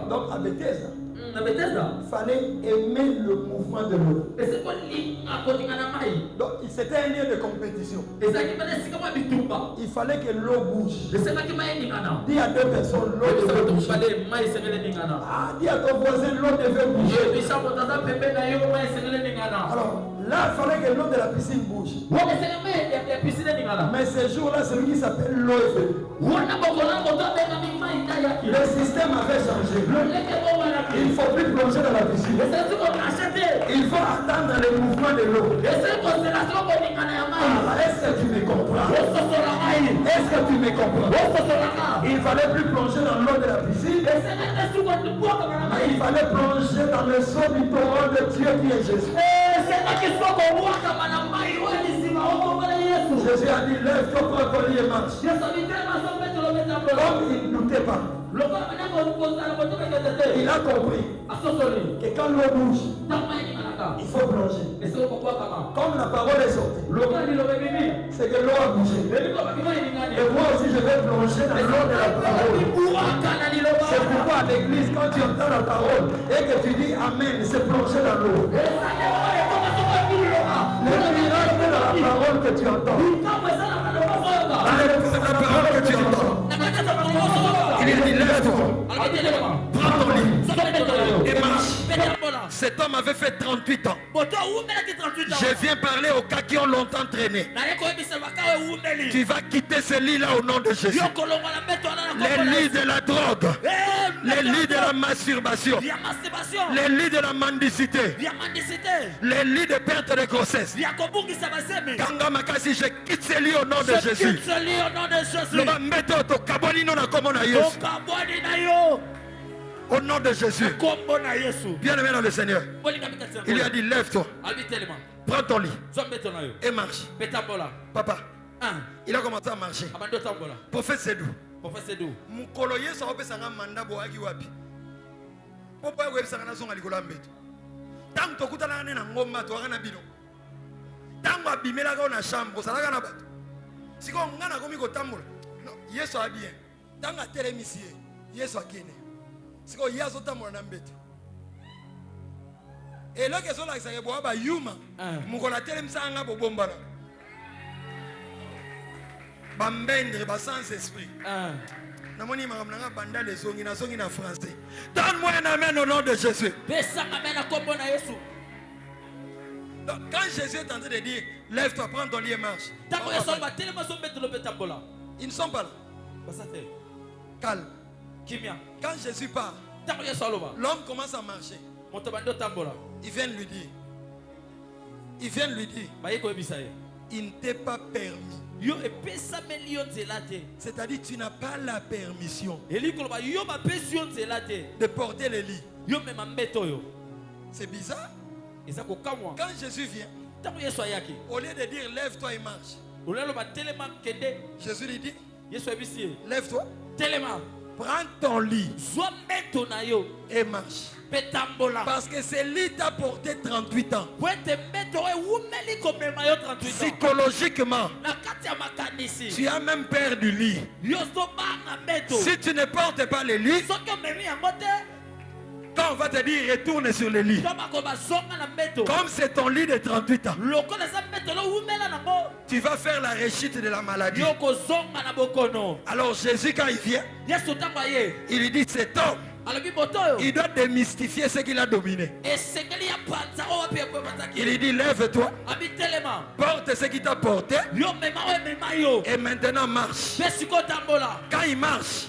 Donc à Bethesda, Il fallait aimer le mouvement de l'eau. Donc c'était un lieu de compétition. Il fallait que l'eau bouge. Dis à deux personnes, l'eau devait bouger. Ah, dis à ton voisin, l'eau devait bouger. Alors, là, il fallait que l'eau de la piscine bouge. Mais ce jour-là, celui qui s'appelle l'eau est venu. Le système avait changé. Il ne faut plus plonger dans la piscine. Il faut attendre le mouvement de l'eau. Est-ce que tu me comprends? Est-ce que tu me comprends? Il ne fallait plus plonger dans l'eau de la piscine. Mais il fallait plonger dans le seau du torrent de Dieu qui est Jésus. Jésus a dit, lève-toi, prends ton lit et marche. Comme il ne doutait pas. Il a compris que quand l'eau bouge, il faut plonger. Comme la parole est sortie, c'est que l'eau a bougé. Et moi aussi je vais plonger dans l'eau de la parole. C'est pourquoi à l'église, quand tu entends la parole et que tu dis Amen, c'est plonger dans l'eau. Le miracle de la parole que tu entends. La parole que tu entends. Il a dit lève-toi, prends ton lit et marche. Cet homme avait fait 38 ans. Je viens parler aux cas qui ont longtemps traîné. Tu vas quitter ce lit-là au nom de Jésus. Les lits de la drogue, les lits de la masturbation, les lits de la mendicité, les lits de perte de grossesse. Kanga Makasi, je quitte ce lit au nom de Jésus. Au nom de Jésus. Bien-aimé dans le Seigneur. Il lui a dit lève-toi, prends ton lit et marche. Papa, il a commencé à marcher. Prophète Sédou. Mukoloye sa ope sanga manda boaki wapi. Popo ya webisa kana zonga likolo mbeto. Tango tokutana na ngomba to kana bino. Tango abimela ka na chambre salaka na bato. Siko ngana komi ko tambola. Non, Yesu a bien. Tango telemisier. Yesu akene. Siko Yesu tambola na mbeto. Et là que so la sanga boaba yuma. Mukola telemisa nga bobombana. Bambendre, bas sans esprit. Namoni makamnanga banda les zongi na zongi na français. Donne-moi un amen au nom de Jésus. Donc, quand Jésus est en train de dire lève-toi, prends ton lit et marche. Ils ne sont pas là. Calme. Quand Jésus part, l'homme commence à marcher. Ils viennent lui dire. Il ne t'est pas permis. C'est-à-dire tu n'as pas la permission de porter le lit. C'est bizarre. Quand Jésus vient, au lieu de dire lève-toi et marche, Jésus lui dit lève-toi, prends ton lit et marche. Parce que ce lit t'a porté 38 ans. Psychologiquement, tu as même peur du lit. Si tu ne portes pas le lit, quand on va te dire retourne sur le lit, comme c'est ton lit de 38 ans, tu vas faire la rechute de la maladie. Alors Jésus quand il vient, il lui dit cet homme, il doit démystifier ce qu'il a dominé. Il lui dit lève-toi, porte ce qu'il t'a porté et maintenant marche. Quand il marche,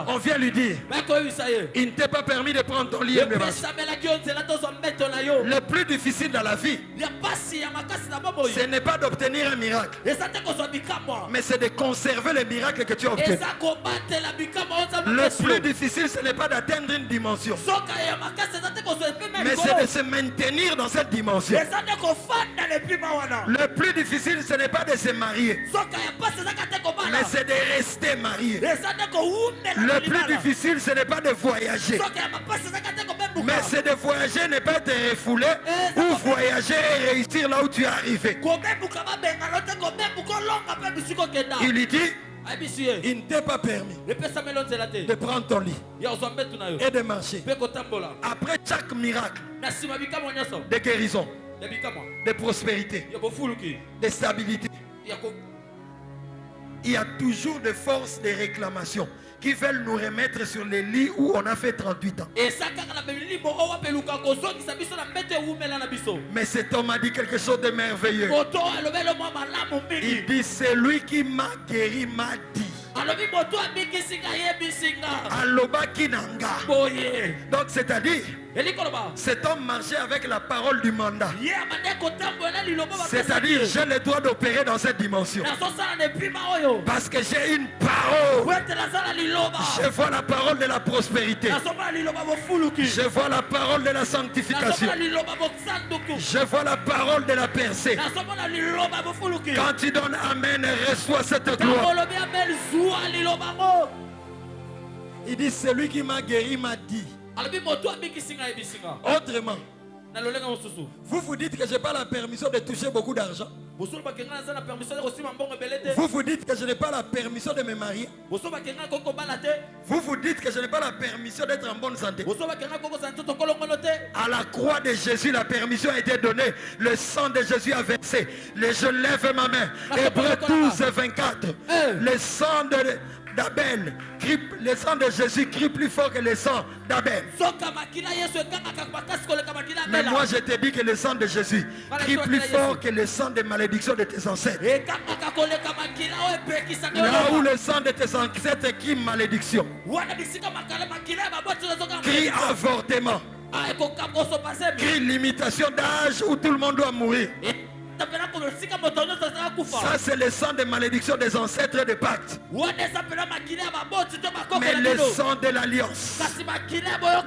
on vient lui dire il ne t'est pas permis de prendre ton lit et de marcher. Le plus difficile dans la vie, ce n'est pas d'obtenir un miracle, mais c'est de conserver le miracle que tu as obtenu. Le plus difficile, ce n'est pas d'atteindre une dimension, mais c'est de se maintenir dans cette dimension. Le plus difficile, ce n'est pas de se marier, mais c'est de rester marié. Le plus difficile, ce n'est pas de voyager, mais c'est de voyager, ne pas être refoulé, ou voyager et réussir là où tu es arrivé. Il lui dit Il ne t'est pas permis de prendre ton lit et de marcher. Après chaque miracle de guérison, de prospérité, de stabilité, il y a toujours des forces de réclamation qui veulent nous remettre sur les lits où on a fait 38 ans. Mais cet homme a dit quelque chose de merveilleux. Il dit, c'est lui qui m'a guéri, m'a dit. Aloba Kinanga. Donc c'est-à-dire, cet homme marchait avec la parole du mandat. C'est-à-dire, j'ai le droit d'opérer dans cette dimension. Parce que j'ai une parole. Je vois la parole de la prospérité. Je vois la parole de la sanctification. Je vois la parole de la percée. Quand tu donnes Amen, reçois cette gloire. Il dit, celui qui m'a guéri m'a dit. Autrement, vous vous dites que je n'ai pas la permission de toucher beaucoup d'argent. Vous vous dites que je n'ai pas la permission de me marier. Vous vous dites que je n'ai pas la permission d'être en bonne santé. À la croix de Jésus, la permission a été donnée. Le sang de Jésus a versé. Je lève ma main. Hébreux 12, 24. Le sang d'Abel, le sang de Jésus crie plus fort que le sang d'Abel. Mais moi je te dis que le sang de Jésus crie plus fort que le sang de malédiction de tes ancêtres. Là où le sang de tes ancêtres crie malédiction, crie avortement, crie limitation d'âge où tout le monde doit mourir. Ça c'est le sang de malédiction des ancêtres de pacte. Mais le sang de l'alliance,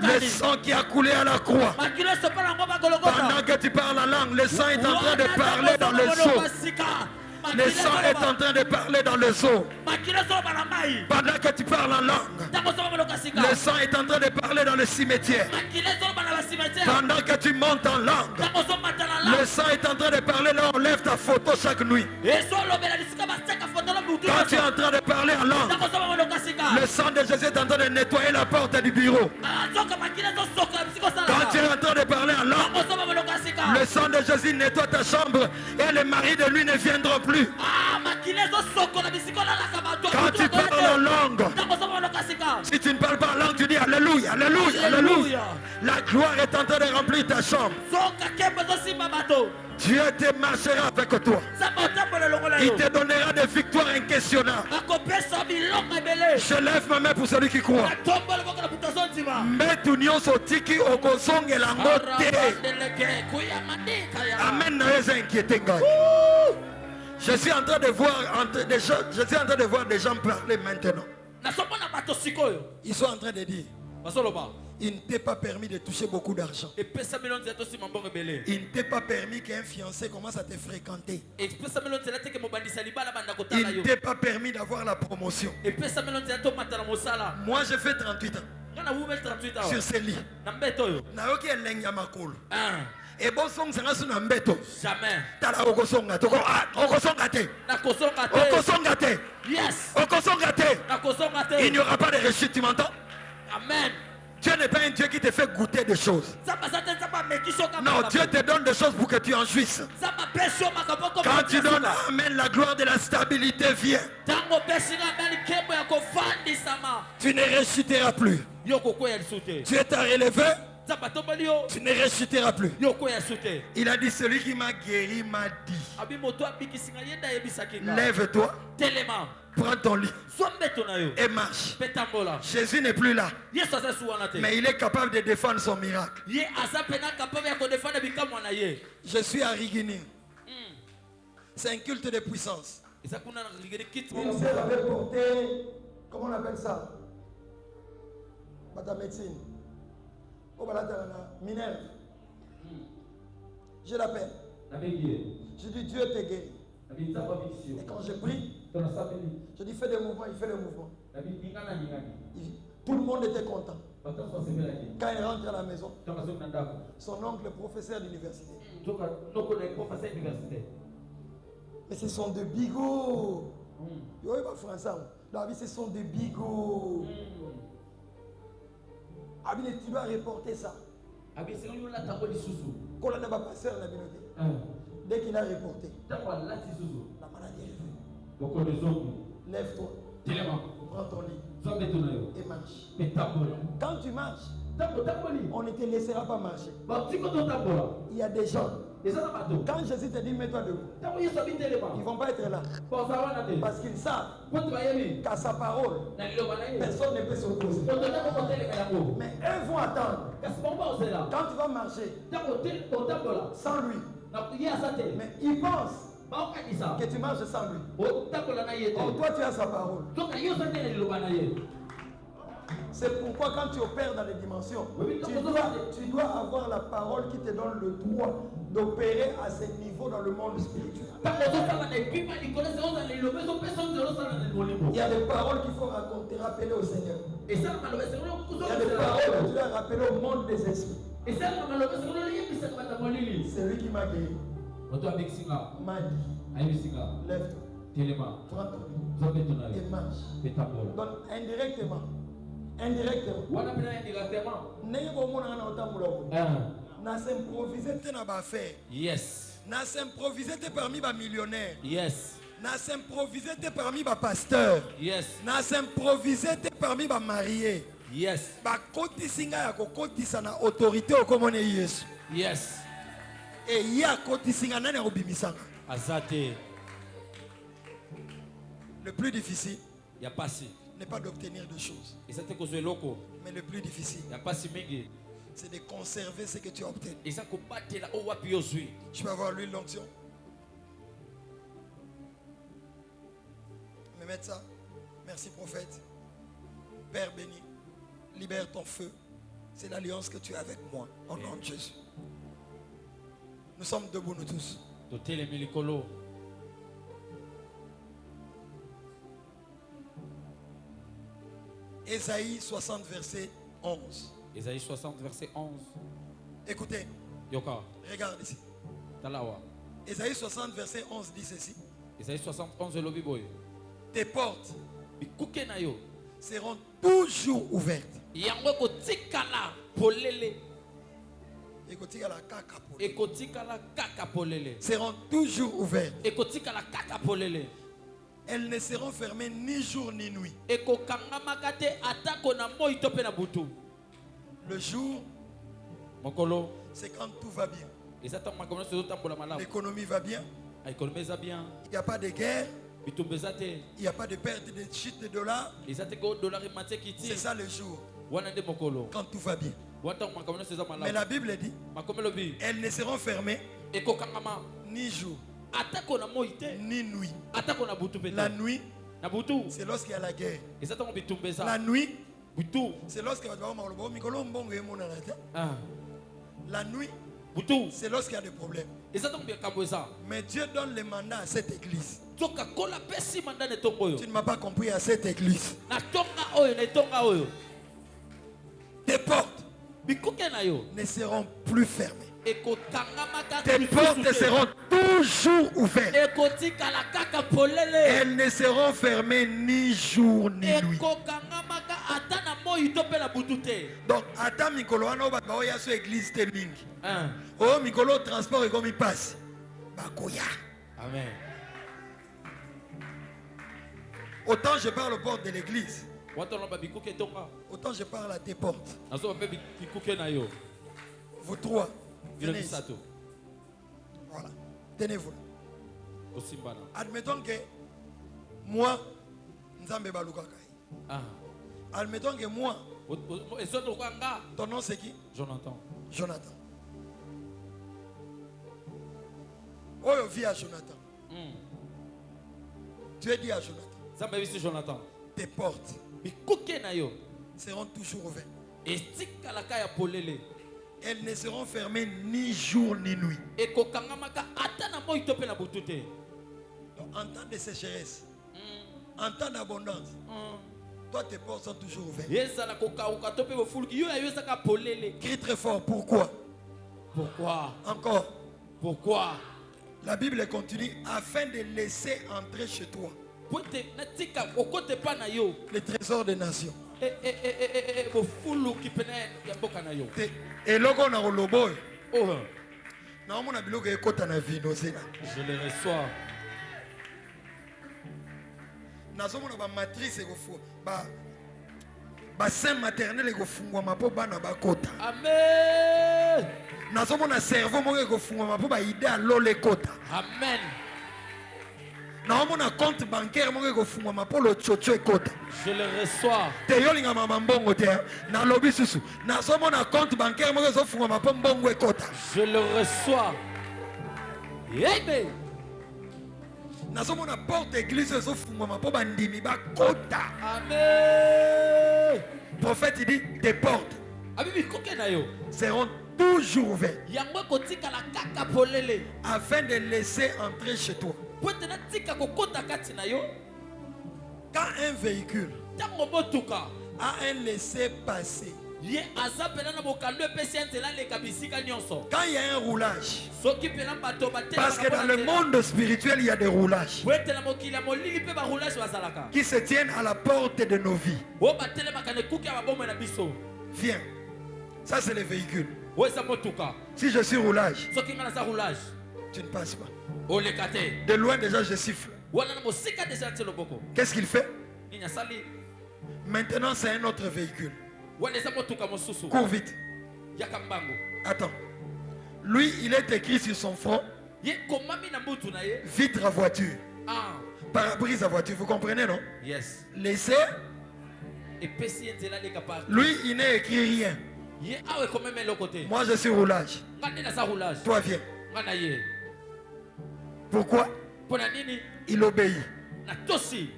le sang qui a coulé à la croix. Pendant que tu parles la langue, le sang est en train de parler dans le zoo. Le sang est en train de parler dans le zoo. Pendant que tu parles en langue, le sang est en train de parler dans le cimetière. Pendant que tu montes en langue, le sang est en train de parler là, on lève ta photo chaque nuit. Quand tu es en train de parler en langue, le sang de Jésus est en train de nettoyer la porte du bureau. Quand tu es en train de parler en langue, le sang de Jésus nettoie ta chambre et les maris de lui ne viendront plus. Quand tu parles en langue, si tu ne parles pas en langue, tu dis Alléluia, Alléluia, Alléluia. La gloire est en train de remplir ta chambre. Dieu te marchera avec toi. Il te donnera des victoires inquestionnables. Je lève ma main pour celui qui croit. Metu nyonso tiki okosonge la ngote. Amen na yeza inquiété ngai. Je suis en train de voir des gens parler maintenant. Ils sont en train de dire, il ne t'est pas permis de toucher beaucoup d'argent. Il ne t'est pas permis qu'un fiancé commence à te fréquenter. Il ne t'est pas permis d'avoir la promotion. Moi j'ai fait 38 ans. Sur ce lit. Et bon song c'est un mbeto. Jamais. Tala okosonga toko okosonga te. Okosonga te. Yes. Okosonga te. Il n'y aura pas de rechute, tu m'entends? Amen. Dieu n'est pas un Dieu qui te fait goûter des choses. Non, Dieu te donne des choses pour que tu en jouisses. Quand tu donnes Amen, la gloire de la stabilité vient. Tu ne rechuteras plus. Dieu t'a relevé. Tu ne rechuteras plus. Il a dit, celui qui m'a guéri m'a dit, lève-toi, prends ton lit et marche. Jésus n'est plus là, mais il est capable de défendre son miracle. Je suis à Rigini. C'est un culte de puissance. Il avait porté, comment on appelle ça? Ta médecine. Minerve. Je l'appelle. Je dis Dieu te guérit. Et quand je prie, je dis fais des mouvements, il fait le mouvement. Tout le monde était content. Quand il rentre à la maison, son oncle est professeur d'université. Mais ce sont de bigots. Yo, il va français. David, ce sont des bigots. Abine, tu dois reporter ça. Quand on n'a pas passé à la minorité, dès qu'il a reporté, la maladie est revenue. Lève-toi. Prends ton lit et marche. Quand tu marches, on ne te laissera pas marcher. Il y a des gens, quand Jésus te dit mets-toi debout, ils ne vont pas être là. Parce qu'ils savent qu'à sa parole, personne ne peut s'opposer. Mais eux vont attendre. Quand tu vas marcher sans lui, mais ils pensent que tu marches sans lui. Or, toi, tu as sa parole. C'est pourquoi quand tu opères dans les dimensions, tu dois avoir la parole qui te donne le droit d'opérer à ce niveau dans le monde spirituel. Il y a des paroles qu'il faut raconter, rappeler au Seigneur. Il y a des paroles que tu dois rappeler au monde des esprits. C'est lui qui m'a guéri. M'a dit, lève-toi, prends ton lit et marche. Donc indirectement, n'a s'improvisé dans ma affaire. Yes. N'a s'improvisé parmi les millionnaires. Yes. N'a s'improvisé parmi les pasteurs. Yes. N'a s'improvisé parmi les mariés. Yes. Ba koti singa ya kokoti sana autorité au komone Yesu. Yes. Et il y a koti singa nane obimisanga. Azate. Le plus difficile Ya pasi. n'est pas d'obtenir des choses. Et ça te cause loko. Mais le plus difficile, Ya pasi mingi. c'est de conserver ce que tu as obtenu. Et ça combattre la o wapi yozui. Tu peux avoir l'huile d'onction. Me mettre ça. Merci prophète. Père béni, libère ton feu. C'est l'alliance que tu as avec moi. Au nom de Jésus. Nous sommes debout nous tous. Totele milikolo. Ésaïe 60 verset 11. Ésaïe 60 verset 11. Écoutez. Yoka. Regarde ici. Talawa. Ésaïe 60 verset 11 dit ceci. Ésaïe 71 lobi boy. Tes portes Bikuke na yo. seront toujours ouvertes. Yango kotikala polele. Ekotikala kaka polele. Ekotikala kaka polele. Seront toujours ouvertes. Ekotikala kaka polele. Elles ne seront fermées ni jour ni nuit. Ekokangama te atako na moi tope na butu. Le jour, Mokolo. c'est quand tout va bien. L'économie va bien. Il n'y a pas de guerre. Il n'y a pas de perte de chute de dollars. C'est ça le jour. Quand tout va bien. Mais la Bible dit, elles ne seront fermées ni jour, ni nuit. La nuit, c'est lorsqu'il y a la guerre. La nuit, c'est lorsqu'il y a la nuit, c'est lorsqu'il y a des problèmes. Mais Dieu donne le mandat à cette église. Tu ne m'as pas compris, à cette église. Tes portes ne seront plus fermées. Tes portes seront toujours ouvertes. Elles ne seront fermées ni jour ni nuit. Donc, attends, Mikolo, on va aller à cette église. Oh, Mikolo, transport et comme il passe. Bakoya. Amen. Autant je parle aux portes de l'église, autant je parle à tes portes. Vous trois, venez ici. Voilà. Tenez-vous. Admettons que moi, Nzambe Balukaka. Admettons que moi, ton nom c'est qui? Jonathan. Jonathan. Oh, vie à Jonathan. Tu es dit à Jonathan. Tes portes seront toujours ouvertes. Elles ne seront fermées ni jour ni nuit. Donc, en temps de sécheresse, en temps d'abondance, toi tes portes sont toujours ouvertes. Crie très fort, pourquoi? Pourquoi? Encore. Pourquoi? La Bible continue, afin de laisser entrer chez toi Les trésors des nations. Et logo na olobo. Na mona biloko ekota na vino zena. Je le reçois. Na zomona ba matrice ekofu ba sein maternel ekofungwa mapo bana bakota. Amen. Na zomona cerveau moko ekofungwa mapo ba idée alole kota. Amen. Na mona compte bancaire moko ekofungwa mapo lo chocho ekota. Je le reçois. Te yolinga mama mbongo te na lobi susu. Na zomona compte bancaire moko ezofungwa mapo mbongo ekota. Je le reçois. Amen. Nazomona porte église ezofungwa mapo bandimi bakota. Amen. Prophète il dit tes portes seront toujours ouvertes afin de laisser entrer chez toi. Quand un véhicule a un laissez-passer, quand il y a un roulage, parce que dans le monde spirituel il y a des roulages qui se tiennent à la porte de nos vies. Viens, ça c'est le véhicule. Si je suis roulage, tu ne passes pas. De loin déjà je siffle. Qu'est-ce qu'il fait? Maintenant c'est un autre véhicule. Cours vite. Attends. Lui, il est écrit sur son front vitre à voiture. Pare-brise à voiture. Vous comprenez, non? Yes. Laissez. Lui, il n'est écrit rien. Moi, je suis roulage. Toi, viens. Pourquoi? Il obéit.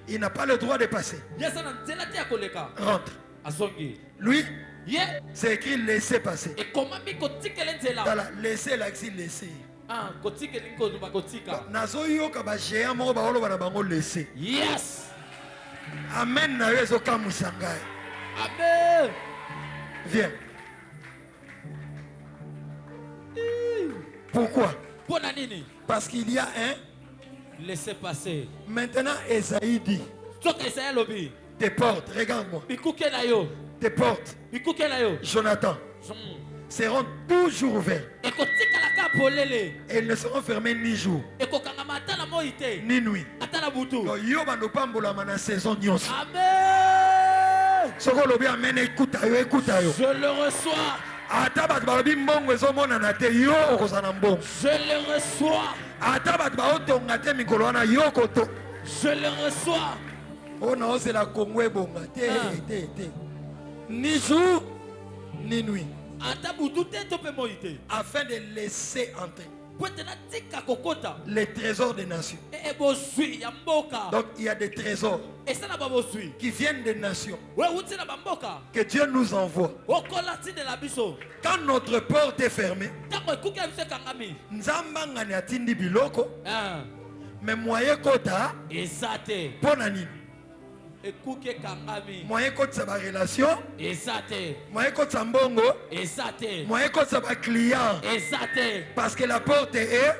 Il n'a pas le droit de passer. Rentre. Lui, c'est écrit laissez passer. Dans la laissez là, c'est laissez. Yes. Amen. Amen. Viens. Pourquoi? Parce qu'il y a un laissez passer. Maintenant, Esaïe dit tes portes, regarde-moi. Tes portes, Jonathan, seront toujours ouvertes. Et elles ne seront fermées ni jour, ni nuit. Amen. Je le reçois. Je le reçois. Je le reçois. Oh non, c'est la Congo bonga. Ni jour, ni nuit. Afin de laisser entrer les trésors des nations. Donc il y a des trésors qui viennent des nations que Dieu nous envoie. Quand notre porte est fermée, Nzambangani atindi biloko, mais moyen kota ponani. Moyen kota sa ba relation, moyen kota sa mbongo, moyen kota sa ba client. Parce que la porte est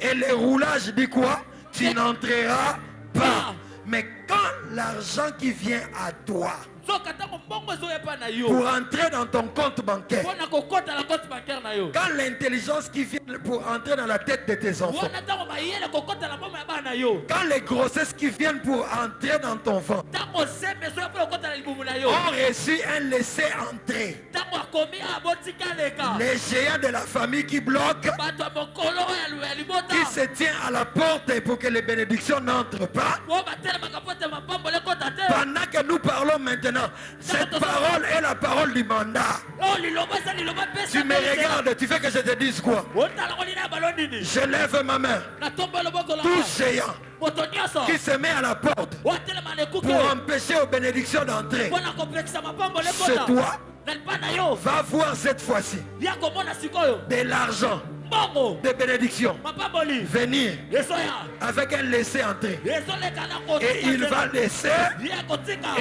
et le roulage dit quoi? Tu n'entreras pas. Mais quand l'argent qui vient à toi pour entrer dans ton compte bancaire, quand l'intelligence qui vient pour entrer dans la tête de tes enfants, quand les grossesses qui viennent pour entrer dans ton ventre ont reçu un laisser-entrer, les géants de la famille qui bloquent, qui se tient à la porte pour que les bénédictions n'entrent pas, pendant que nous parlons maintenant, cette parole est la parole du mandat. Tu me regardes, tu fais que je te dise quoi? Je lève ma main. Tout géant qui se met à la porte pour empêcher aux bénédictions d'entrer chez toi, va voir cette fois-ci de l'argent, des bénédictions venir avec un laisser-entrer. Et il va laisser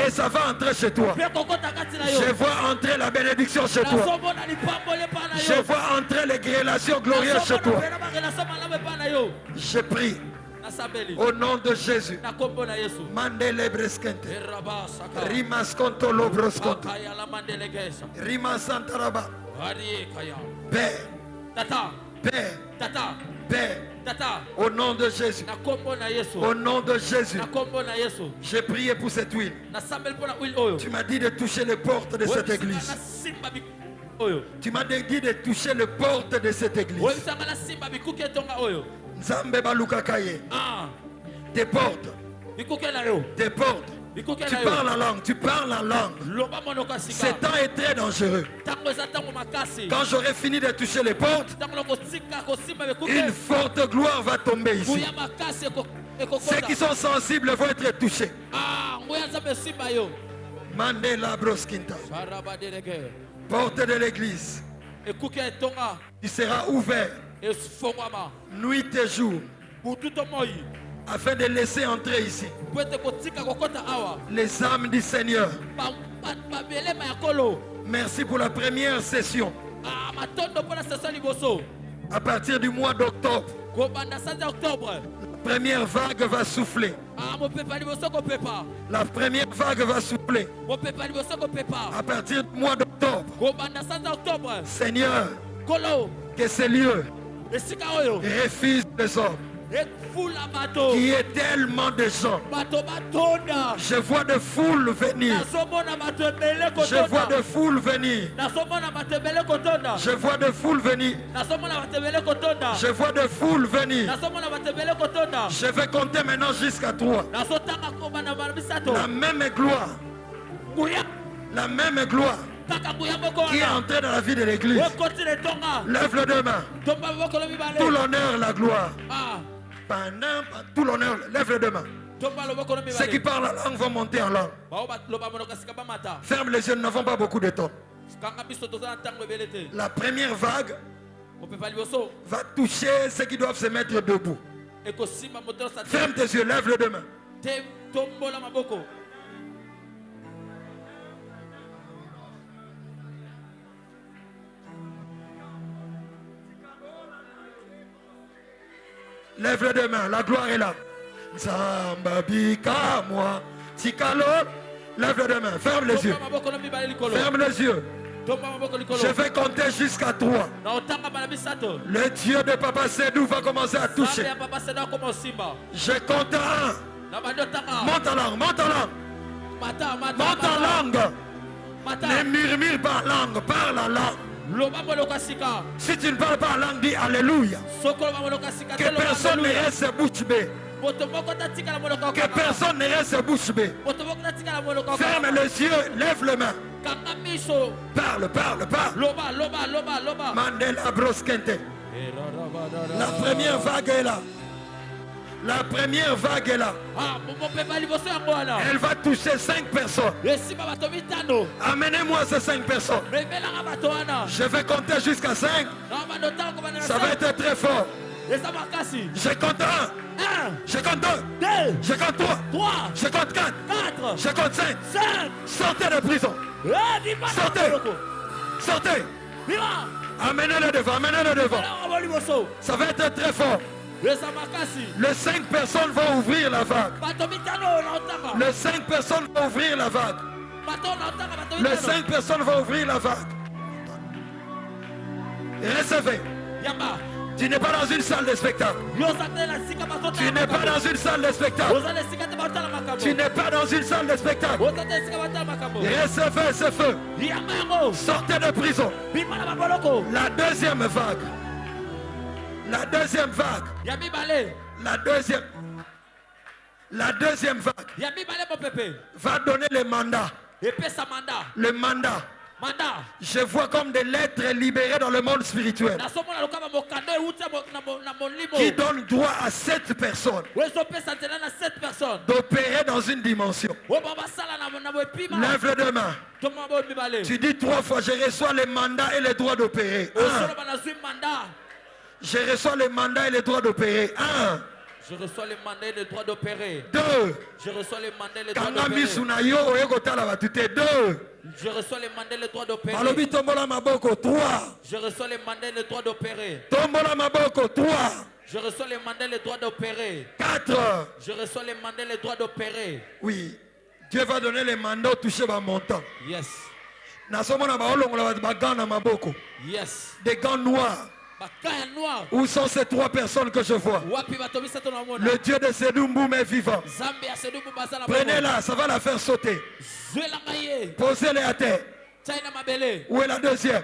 et ça va entrer chez toi. Je vois entrer la bénédiction chez toi. Je vois entrer les relations glorieuses chez toi. Je prie Au nom de Jésus. Mandele breskente. Rimasconto lobrosconto. Rimasantaraba. Père. Père. Père. Au nom de Jésus. Au nom de Jésus. J'ai prié pour cette huile. Tu m'as dit de toucher les portes de cette église. Tu m'as dit de toucher les portes de cette église. Nzambe balukakaye. Tes portes. Tes portes. Tu parles la langue, tu parles la langue. Ce temps est très dangereux. Quand j'aurai fini de toucher les portes, une forte gloire va tomber ici. Ceux qui sont sensibles vont être touchés. Mandela broskinta. Porte de l'église. Tu seras ouvert nuit et jour afin de laisser entrer ici les âmes du Seigneur. Merci pour la première session. À partir du mois d'octobre, la première vague va souffler. La première vague va souffler. À partir du mois d'octobre, Seigneur, que ces lieux refusent les hommes. Qui est tellement de gens. Je vois de foules venir. Je vois de foules venir. Je vois de foules venir. Je vois de foules venir. Je vais compter maintenant jusqu'à 3. La même gloire. La même gloire qui est entré dans la vie de l'église. Lève le deux mains. Tout l'honneur, la gloire. Pendant tout l'honneur, lève les deux mains. Ceux qui parlent la langue vont monter en langue. Ferme les yeux, nous n'avons pas beaucoup de temps. La première vague va toucher ceux qui doivent se mettre debout. Ferme tes yeux, lève les deux mains. Lève les deux mains, la gloire est là. Zambabika moi. Tikalo. Lève les deux mains, ferme les yeux. Ferme les yeux. Je vais compter jusqu'à 3. Le Dieu de Papa Sédou va commencer à toucher. Je compte à 1. Monte en langue, monte en langue. Monte en langue. Ne murmure pas en langue, parle en langue. Si tu ne parles pas la langue, dis Alléluia. Que personne ne reste bouche bée. Que personne ne reste bouche bée. Ferme les yeux, lève les mains. Parle, parle, parle. Mandela broskente. La première vague est là. La première vague est là. Elle va toucher 5 personnes. Amenez-moi ces 5 personnes. Je vais compter jusqu'à 5. Ça va être très fort. Je compte 1. Je compte 2. Je compte 3. Je compte 4. Je compte 5. Sortez de prison. Sortez. Sortez. Amenez-le devant. Amenez-le devant. Ça va être très fort. Les 5 personnes vont ouvrir la vague. Les 5 personnes vont ouvrir la vague. Les 5 personnes vont ouvrir la vague. Recevez. Tu n'es pas dans une salle de spectacle. Tu n'es pas dans une salle de spectacle. Tu n'es pas dans une salle de spectacle. Recevez ce feu. Sortez de prison. La deuxième vague. La deuxième vague. La deuxième vague va donner le mandat. Le mandat. Je vois comme des lettres libérées dans le monde spirituel qui donnent droit à 7 personnes d'opérer dans une dimension. Lève les deux mains. Tu dis 3 fois, je reçois les mandats et les droits d'opérer. 1. Je reçois les mandats et les droits d'opérer. 1. Je reçois les mandats et les droits d'opérer. 2. Je reçois les mandats et les droits d'opérer. 2. Je reçois les mandats et les droits d'opérer. 3. Je reçois les mandats et les droits d'opérer. 3. Je reçois les mandats et les droits d'opérer. 4. 4. Je reçois les mandats, les droits d'opérer. Oui. Dieu va donner les mandats au toucher mon montant. Yes. Yes. Des gants noirs. Où sont ces 3 personnes que je vois? Le Dieu de Sédoumboum est vivant. Prenez-la, ça va la faire sauter. Posez-les à terre. Où est la deuxième?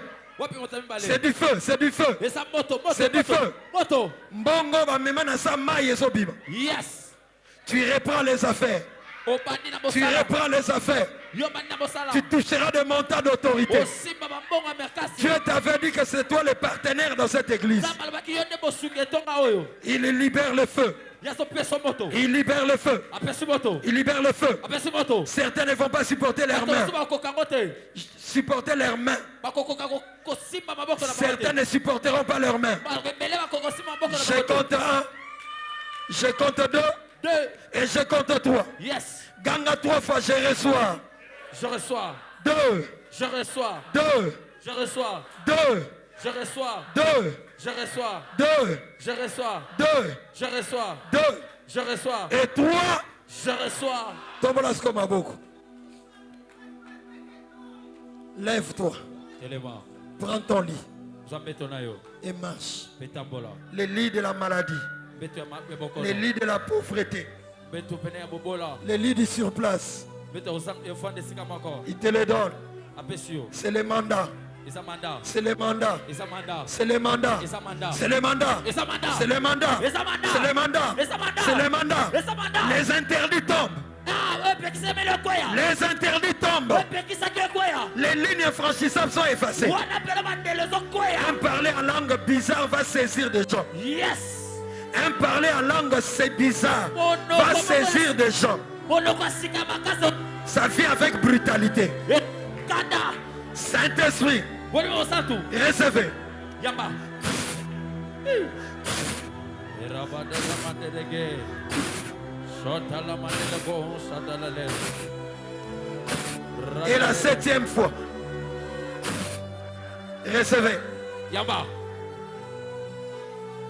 C'est du feu, c'est du feu. C'est du feu. Mbongo va me mettre sa maille et son bim. Yes. Tu reprends les affaires. Tu reprends les affaires. Tu toucheras des montants d'autorité. Dieu t'avait dit que c'est toi le partenaire dans cette église. Il libère le feu. Il libère le feu. Il libère le feu. Certains ne vont pas supporter leurs mains. Supporter leurs mains. Certains ne supporteront pas leurs mains. Je compte 1. Je compte 2. Et je compte 3. Yes. Ganga 3 fois, je reçois. Je reçois. 2. Je reçois. 2. Je reçois. 2. Je reçois. 2. Je reçois. 2. Je reçois. 2. Je reçois. 2. Je reçois. Et 3. Je reçois. Tombola skoma beaucoup. Lève-toi. Prends ton lit. Et marche. Les lits de la maladie. Les lits de la pauvreté. Les lits du surplace. Il te les donne. C'est les mandats. C'est les mandats. C'est les mandats. C'est les mandats. C'est les mandats. C'est les mandats. C'est les mandats. Les interdits tombent. Les interdits tombent. Les lignes infranchissables sont effacées. Un parler en langue bizarre va saisir des gens. Yes. Un parler en langue c'est bizarre va saisir des gens. Ça vient avec brutalité. Saint-Esprit, recevez. Et la 7e fois, recevez.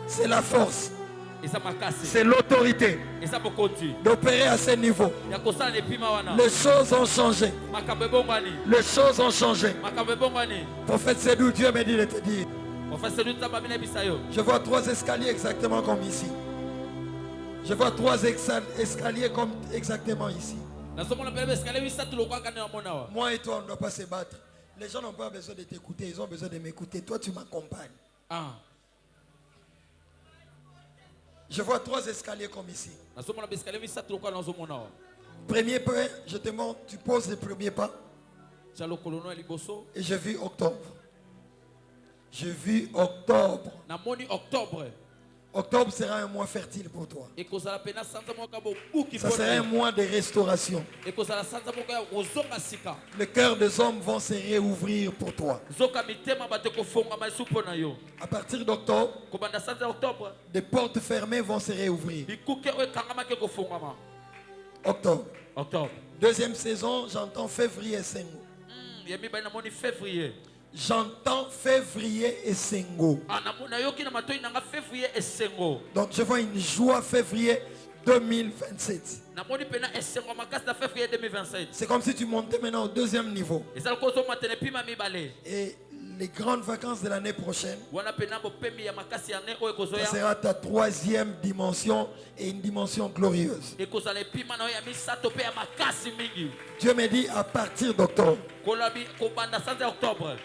C'est la force. C'est l'autorité d'opérer à ce niveau. Les choses ont changé. Les choses ont changé. Prophète Sédou, Dieu m'a dit de te dire. Je vois 3 escaliers exactement comme ici. Je vois 3 escaliers comme exactement ici. Moi et toi, on ne doit pas se battre. Les gens n'ont pas besoin de t'écouter, ils ont besoin de m'écouter. Toi, tu m'accompagnes. Je vois 3 escaliers comme ici. Premier pas, je te montre, tu poses le premier pas. Et je vis octobre. Je vis octobre. Octobre sera un mois fertile pour toi. Ça sera un mois de restauration. Les cœurs des hommes vont se réouvrir pour toi. À partir d'octobre, des portes fermées vont se réouvrir. Octobre. Deuxième saison, j'entends février et Sengo. J'entends février et Sengo. Donc je vois une joie février 2027. C'est comme si tu montais maintenant au 2e niveau. Et les grandes vacances de l'année prochaine, ça sera ta 3e dimension et une dimension glorieuse. Dieu me dit à partir d'octobre,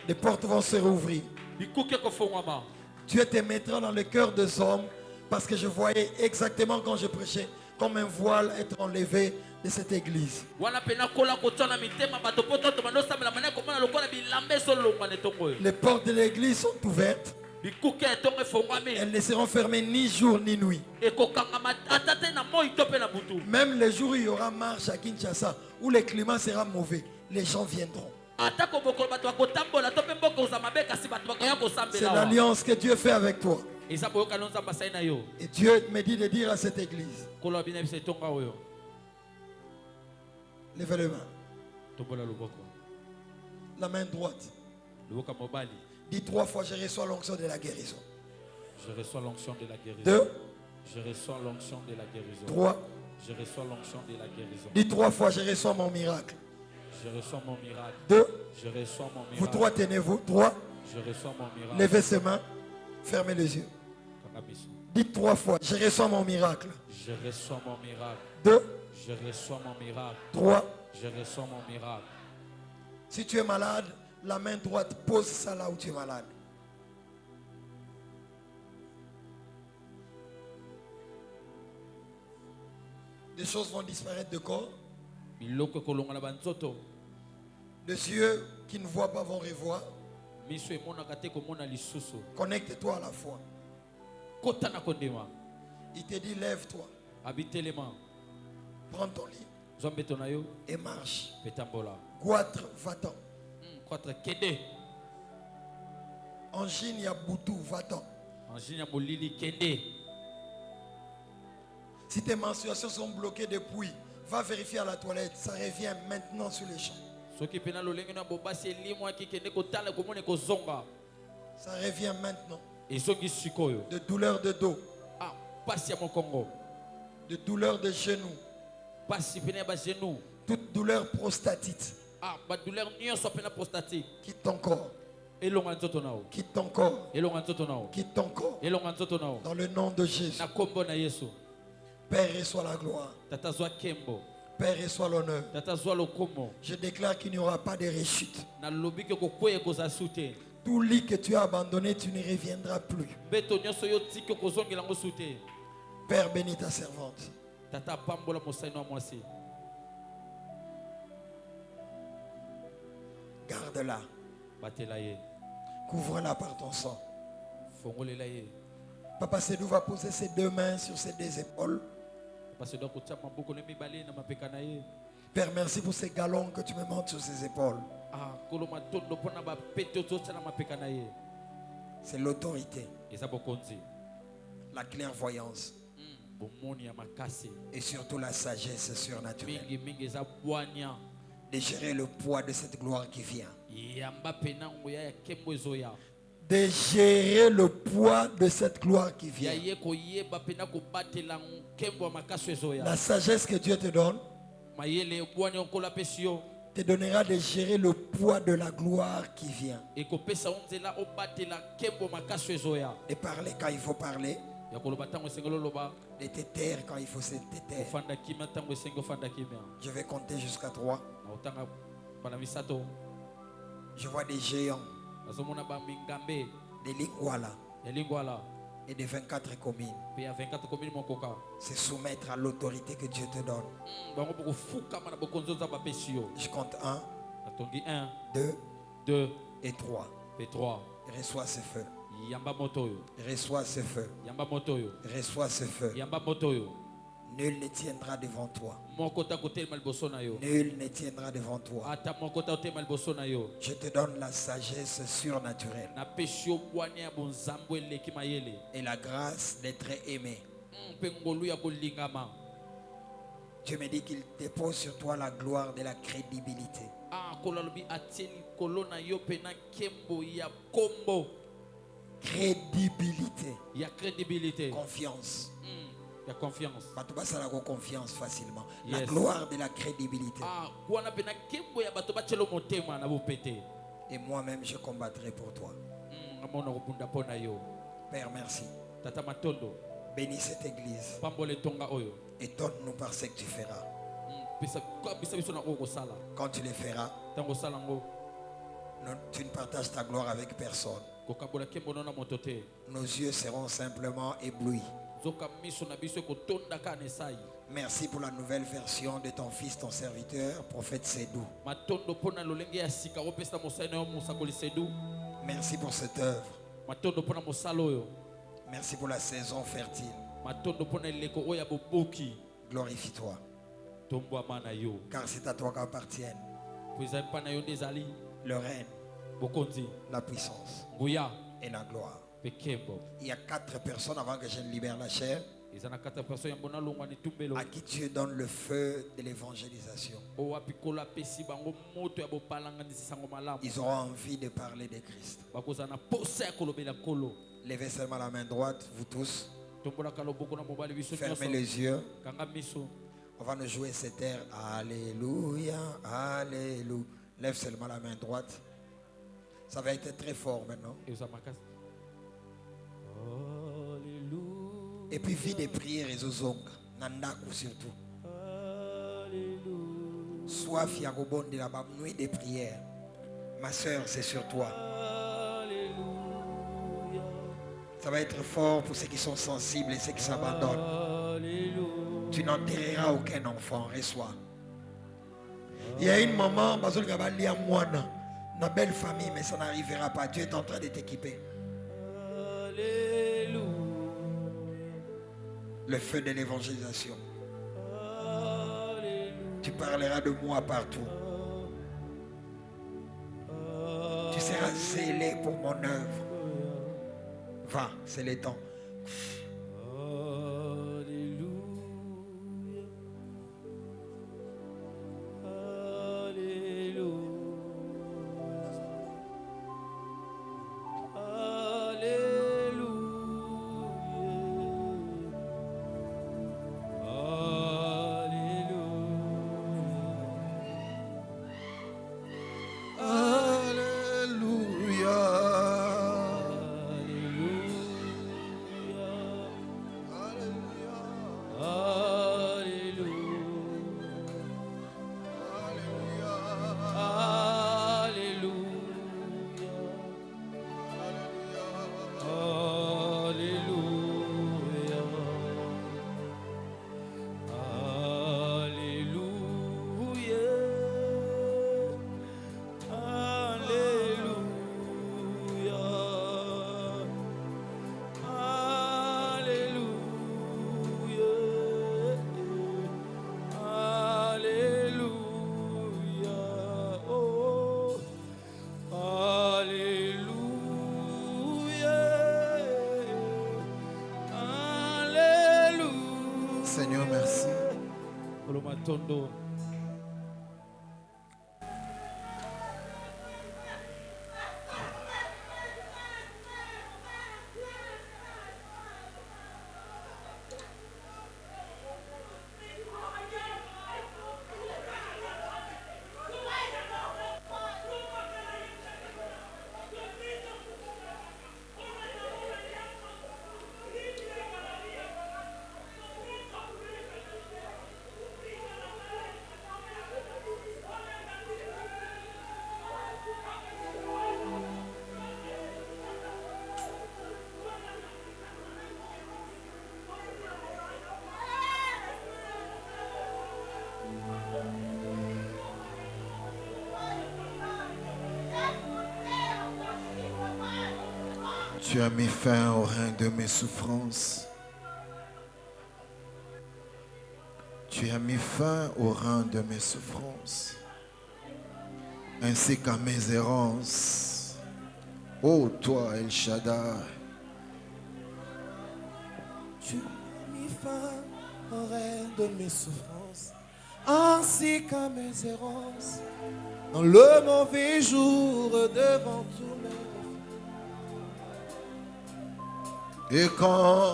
les portes vont se rouvrir. Dieu te mettra dans le cœur des hommes parce que je voyais exactement quand je prêchais comme un voile être enlevé de cette église. Les portes de l'église sont ouvertes. Elles ne seront fermées ni jour ni nuit. Même les jours où il y aura marche à Kinshasa, où le climat sera mauvais, les gens viendront. C'est l'alliance que Dieu fait avec toi. Et Dieu me dit de dire à cette église, levez les mains. La main droite. Dis 3 fois, je reçois l'onction de la guérison. Je reçois l'onction de la guérison. 2. Je reçois l'onction de la guérison. 3. Je reçois l'onction de la guérison. Dis 3 fois, je reçois mon miracle. Je reçois mon miracle. 2. Je reçois mon miracle. Vous 3, tenez-vous. 3. Je reçois mon miracle. Levez ses mains. Fermez les yeux. Dites 3 fois, je reçois mon miracle. Je reçois mon miracle. 2. Je reçois mon miracle. 3. Je reçois mon miracle. Si tu es malade, la main droite, pose ça là où tu es malade. Des choses vont disparaître de corps. Les yeux qui ne voient pas vont revoir. Connecte-toi à la foi. Il te dit lève-toi. Prends ton lit et marche. Goitre, va-t'en. Angine, ya Boutou, va-t'en. Si tes menstruations sont bloquées depuis, va vérifier à la toilette. Ça revient maintenant sur les champs. Ça revient maintenant. De douleur de dos. De douleur de genoux. Toute douleur prostatite. Quitte ton corps. Quitte ton corps. Quitte ton corps. Dans le nom de Jésus. Père, reçois la gloire. Père, reçois l'honneur. Je déclare qu'il n'y aura pas de rechute. Tout lit que tu as abandonné, tu ne reviendras plus. Père, bénis ta servante. Garde-la. Couvre-la par ton sang. Papa Sédou va poser ses 2 mains sur ses 2 épaules. Père, merci pour ces galons que tu me montres sur ses épaules. C'est l'autorité, la clairvoyance et surtout la sagesse surnaturelle de gérer le poids de cette gloire qui vient. De gérer le poids de cette gloire qui vient. La sagesse que Dieu te donne te donnera de gérer le poids de la gloire qui vient. De parler quand il faut parler. De te taire quand il faut se taire. Je vais compter jusqu'à 3. Je vois des géants, des Lingwala et des 24 communes. C'est soumettre à l'autorité que Dieu te donne. Je compte 1, 2 et 3. Reçois ce feu. Reçois ce feu. Reçois ce feu. Nul ne tiendra devant toi. Nul ne tiendra devant toi. Je te donne la sagesse surnaturelle et la grâce d'être aimé. Dieu me dit qu'il dépose sur toi la gloire de la crédibilité. Crédibilité. Confiance. Il y a confiance. Confiance facilement. La gloire de la crédibilité. Et moi-même, je combattrai pour toi. Père, merci. Bénis cette église. Et donne-nous par ce que tu feras. Quand tu les feras, tu ne partages ta gloire avec personne. Nos yeux seront simplement éblouis. Merci pour la nouvelle version de ton fils, ton serviteur, prophète Sédou. Merci pour cette œuvre. Merci pour la saison fertile. Glorifie-toi. Car c'est à toi qu'appartiennent le règne, la puissance et la gloire. Il y a 4 personnes avant que je ne libère la chair à qui Dieu donne le feu de l'évangélisation. Ils auront envie de parler de Christ. Levez seulement la main droite, vous tous. Fermez les yeux. On va nous jouer cet air. Alléluia, Alléluia. Lève seulement la main droite. Ça va être très fort maintenant. Et puis vie des prières et zozong. Nandaku surtout. Soif Yagobon de la nuit des prières. Ma soeur, c'est sur toi. Ça va être fort pour ceux qui sont sensibles et ceux qui s'abandonnent. Tu n'enterreras aucun enfant, reçois. Il y a une maman, une belle famille, mais ça n'arrivera pas. Tu es en train de t'équiper. Le feu de l'évangélisation. Tu parleras de moi partout. Tu seras zélé pour mon œuvre. Va, c'est le temps. Seigneur, merci. Tu as mis fin au règne de mes souffrances. Tu as mis fin au règne de mes souffrances, ainsi qu'à mes errances. Ô toi, El Shaddai. Tu as mis fin au règne de mes souffrances, ainsi qu'à mes errances, dans le mauvais jour devant tous mes Et quand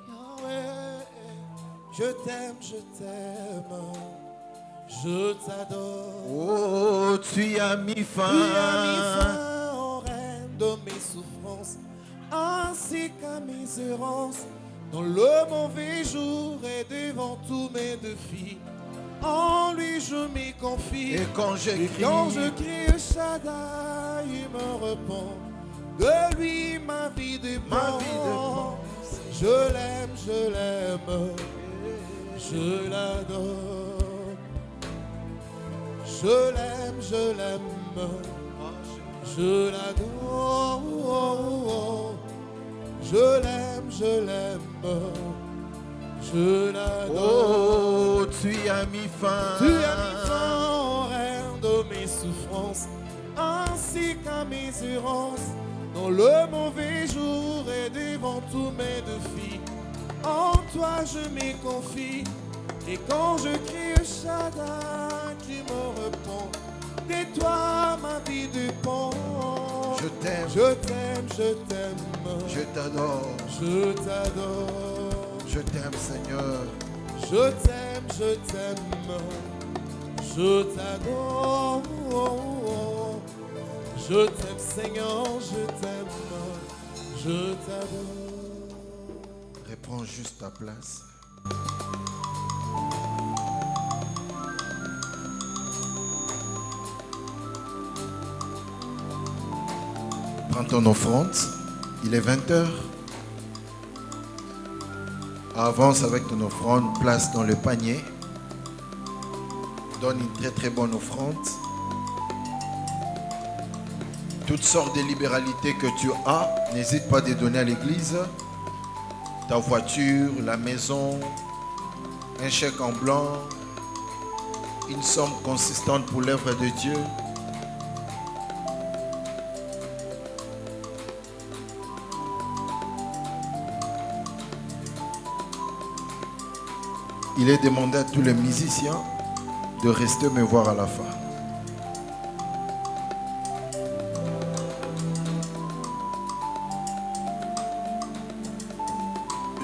Yahweh, je t'aime, je t'adore. oh, tu as mis fin, Au règne de mes souffrances, ainsi qu'à mes errances, dans le mauvais jour et devant tous mes défis. En lui je m'y confie. et quand je crie Shaddai, il me répond. De lui ma vie dépend. Je l'aime, je l'adore. Je l'aime, je l'adore. Je l'aime, je l'adore. oh, tu as mis fin, Tu as mis fin au règne de mes souffrances, ainsi qu'à mes errances, dans le mauvais jour et devant tous mes défis. En toi je m'y confie, et quand je crie Shaddai, tu me réponds. De toi ma vie dépend. t'aime, je t'aime, je t'aime, je t'adore, je t'adore, je t'aime Seigneur, je t'aime, je t'aime, je t'adore, je t'aime Seigneur, je t'aime, je t'adore. Reprends juste ta place. Prends ton offrande, il est 20h. Avance avec ton offrande, place dans le panier. Donne une très très bonne offrande. Toutes sortes de libéralités que tu as, n'hésite pas à les donner à l'église. Ta voiture, la maison, un chèque en blanc, une somme consistante pour l'œuvre de Dieu. Il est demandé à tous les musiciens de rester me voir à la fin.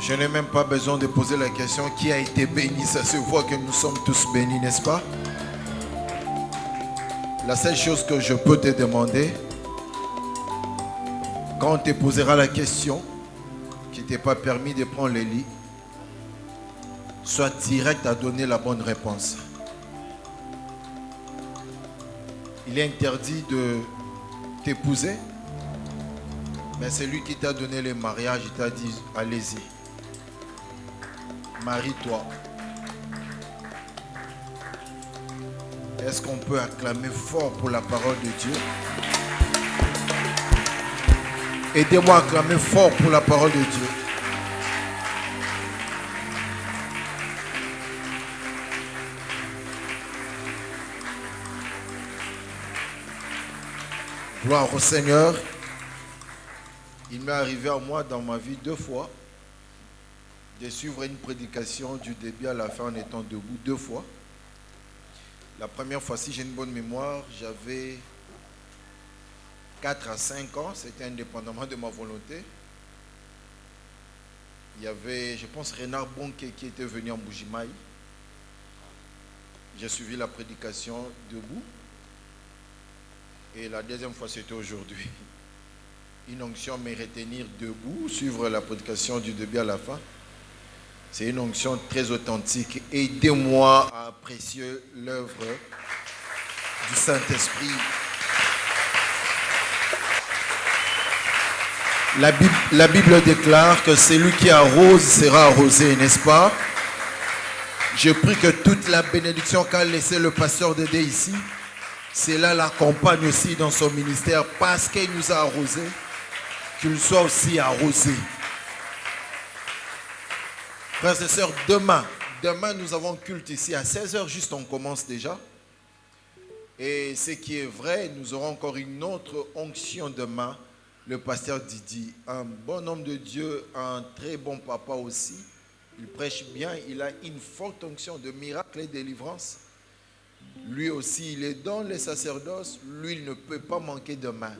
Je n'ai même pas besoin de poser la question qui a été béni. Ça se voit que nous sommes tous bénis, n'est-ce pas? La seule chose que je peux te demander, quand on te posera la question qui ne t'est pas permis de prendre le lit, sois direct à donner la bonne réponse. Il est interdit de t'épouser, mais c'est lui qui t'a donné le mariage, il t'a dit allez-y. Marie-toi. Est-ce qu'on peut acclamer fort pour la parole de Dieu? Aidez-moi à acclamer fort pour la parole de Dieu. Gloire au Seigneur. Il m'est arrivé à moi dans ma vie 2 fois de suivre une prédication du début à la fin en étant debout 2 fois. La première fois, si j'ai une bonne mémoire, j'avais 4 à 5 ans, c'était indépendamment de ma volonté. Il y avait, je pense, Renard Bonke qui était venu en Bujimaï. J'ai suivi la prédication debout. Et la deuxième fois, c'était aujourd'hui. Une onction me retenir debout, suivre la prédication du début à la fin. C'est une onction très authentique. Aidez-moi à apprécier l'œuvre du Saint-Esprit. La Bible déclare que celui qui arrose sera arrosé, n'est-ce pas? Je prie que toute la bénédiction qu'a laissé le pasteur Dédé ici, cela l'accompagne aussi dans son ministère parce qu'il nous a arrosés, qu'il soit aussi arrosé. Frères et sœurs, demain nous avons culte ici à 16h, juste on commence déjà. Et ce qui est vrai, nous aurons encore une autre onction demain. Le pasteur Didi, un bon homme de Dieu, un très bon papa aussi. Il prêche bien, il a une forte onction de miracle et de délivrance. Lui aussi, il est dans les sacerdoces. Lui, il ne peut pas manquer demain.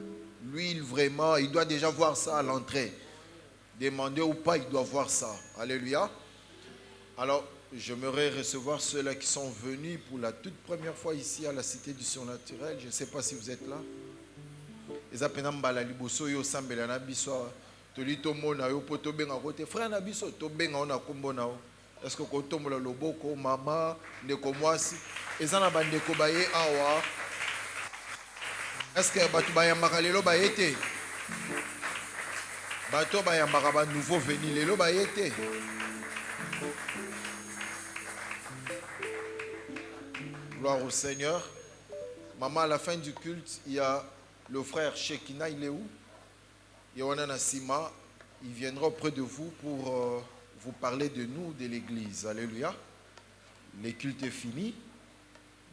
Lui, vraiment, il doit déjà voir ça à l'entrée. Demander ou pas, il doit voir ça. Alléluia. Alors, j'aimerais recevoir ceux-là qui sont venus pour la toute première fois ici à la Cité du Surnaturel. Je ne sais pas si vous êtes là. Est-ce que kotombola loboko mama ndeko mwasi ezana bandeko baye awa? Est-ce que batu bayambaka lelo bayete? Bato bayambaka ba nouveau venu lelo bayete? Gloire au Seigneur. Maman, à la fin du culte, il y a le frère Shekina, il est où? Yohana Nassima, il viendra auprès de vous pour vous parler de nous, de l'église. Alléluia. Le culte est fini.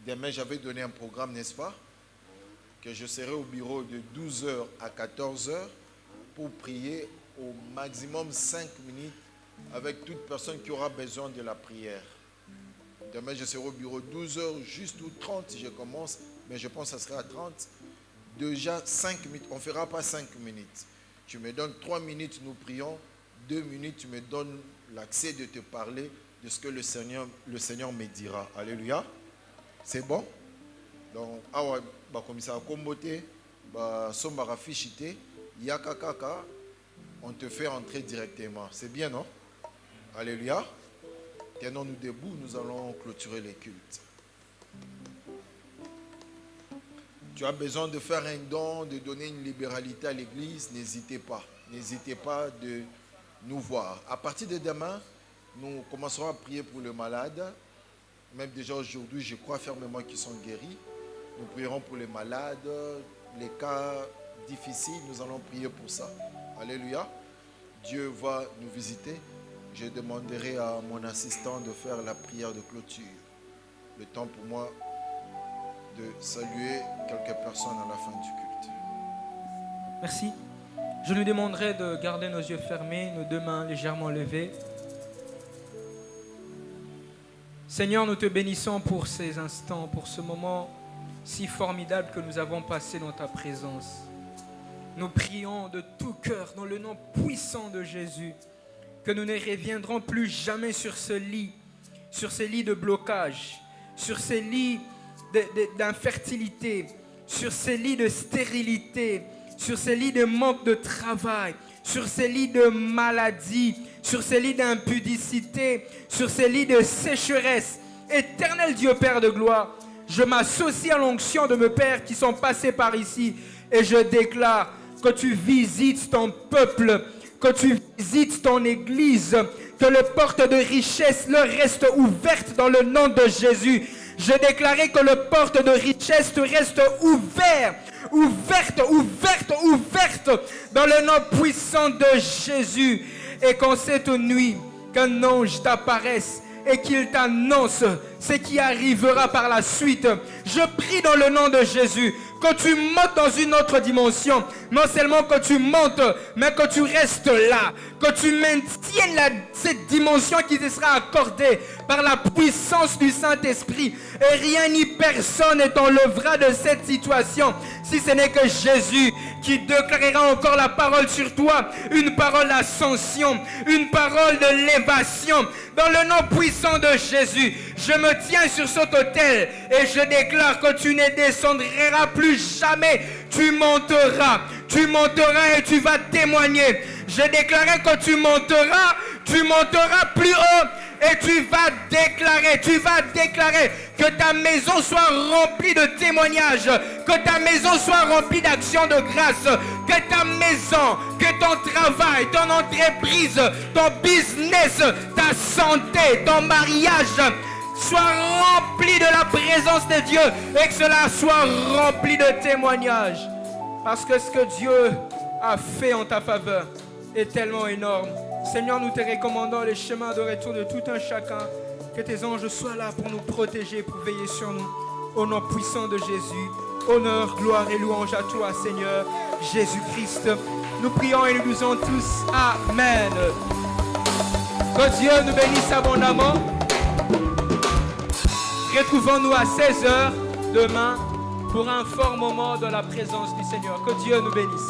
Demain, j'avais donné un programme, n'est-ce pas? Que je serai au bureau de 12h à 14h pour prier au maximum 5 minutes avec toute personne qui aura besoin de la prière. Demain, je serai au bureau 12h, juste ou 30 si je commence, mais je pense que ça sera à 30. déjà 5 minutes. On ne fera pas 5 minutes. Tu me donnes 3 minutes, nous prions. 2 minutes, tu me donnes l'accès de te parler de ce que le Seigneur me dira. Alléluia. C'est bon? Donc, comme ça, Kombote, Sombara Fichite, Yakakaka, on te fait entrer directement. C'est bien, non? Alléluia. Tenons-nous debout, nous allons clôturer les cultes. Tu as besoin de faire un don, de donner une libéralité à l'église, n'hésitez pas. N'hésitez pas de nous voir. À partir de demain, nous commencerons à prier pour les malades. Même déjà aujourd'hui, je crois fermement qu'ils sont guéris. Nous prierons pour les malades, les cas difficiles, nous allons prier pour ça. Alléluia. Dieu va nous visiter. Je demanderai à mon assistant de faire la prière de clôture. Le temps pour moi de saluer quelques personnes à la fin du culte. Merci. Je nous demanderai de garder nos yeux fermés, nos deux mains légèrement levées. Seigneur, nous te bénissons pour ces instants, pour ce moment si formidable que nous avons passé dans ta présence. Nous prions de tout cœur, dans le nom puissant de Jésus, que nous ne reviendrons plus jamais sur ces lits de blocage, sur ces lits d'infertilité, sur ces lits de stérilité, sur ces lits de manque de travail, sur ces lits de maladie, sur ces lits d'impudicité, sur ces lits de sécheresse. Éternel Dieu Père de gloire, je m'associe à l'onction de mes pères qui sont passés par ici et je déclare que tu visites ton peuple, que tu visites ton église, que les portes de richesse leur restent ouvertes dans le nom de Jésus. Je déclarais que les portes de richesse te restent ouvertes dans le nom puissant de Jésus. Et qu'en cette nuit, qu'un ange t'apparaisse et qu'il t'annonce ce qui arrivera par la suite. Je prie dans le nom de Jésus que tu montes dans une autre dimension. Non seulement que tu montes, mais que tu restes là. Que tu maintiennes cette dimension qui te sera accordée par la puissance du Saint-Esprit. Et rien ni personne ne t'enlèvera de cette situation, si ce n'est que Jésus qui déclarera encore la parole sur toi. Une parole d'ascension, une parole de l'élévation. Dans le nom puissant de Jésus, je me tiens sur cet autel et je déclare que tu ne descendras plus jamais. Tu monteras et tu vas témoigner. Je déclarerai que tu monteras plus haut et tu vas déclarer que ta maison soit remplie de témoignages, que ta maison soit remplie d'actions de grâce, que ta maison, que ton travail, ton entreprise, ton business, ta santé, ton mariage soit rempli de la présence de Dieu et que cela soit rempli de témoignages. Parce que ce que Dieu a fait en ta faveur est tellement énorme. Seigneur, nous te recommandons les chemins de retour de tout un chacun. Que tes anges soient là pour nous protéger, pour veiller sur nous. Au nom puissant de Jésus, honneur, gloire et louange à toi, Seigneur Jésus-Christ. Nous prions et nous disons tous Amen. Que Dieu nous bénisse abondamment. Retrouvons-nous à 16h demain pour un fort moment dans la présence du Seigneur. Que Dieu nous bénisse.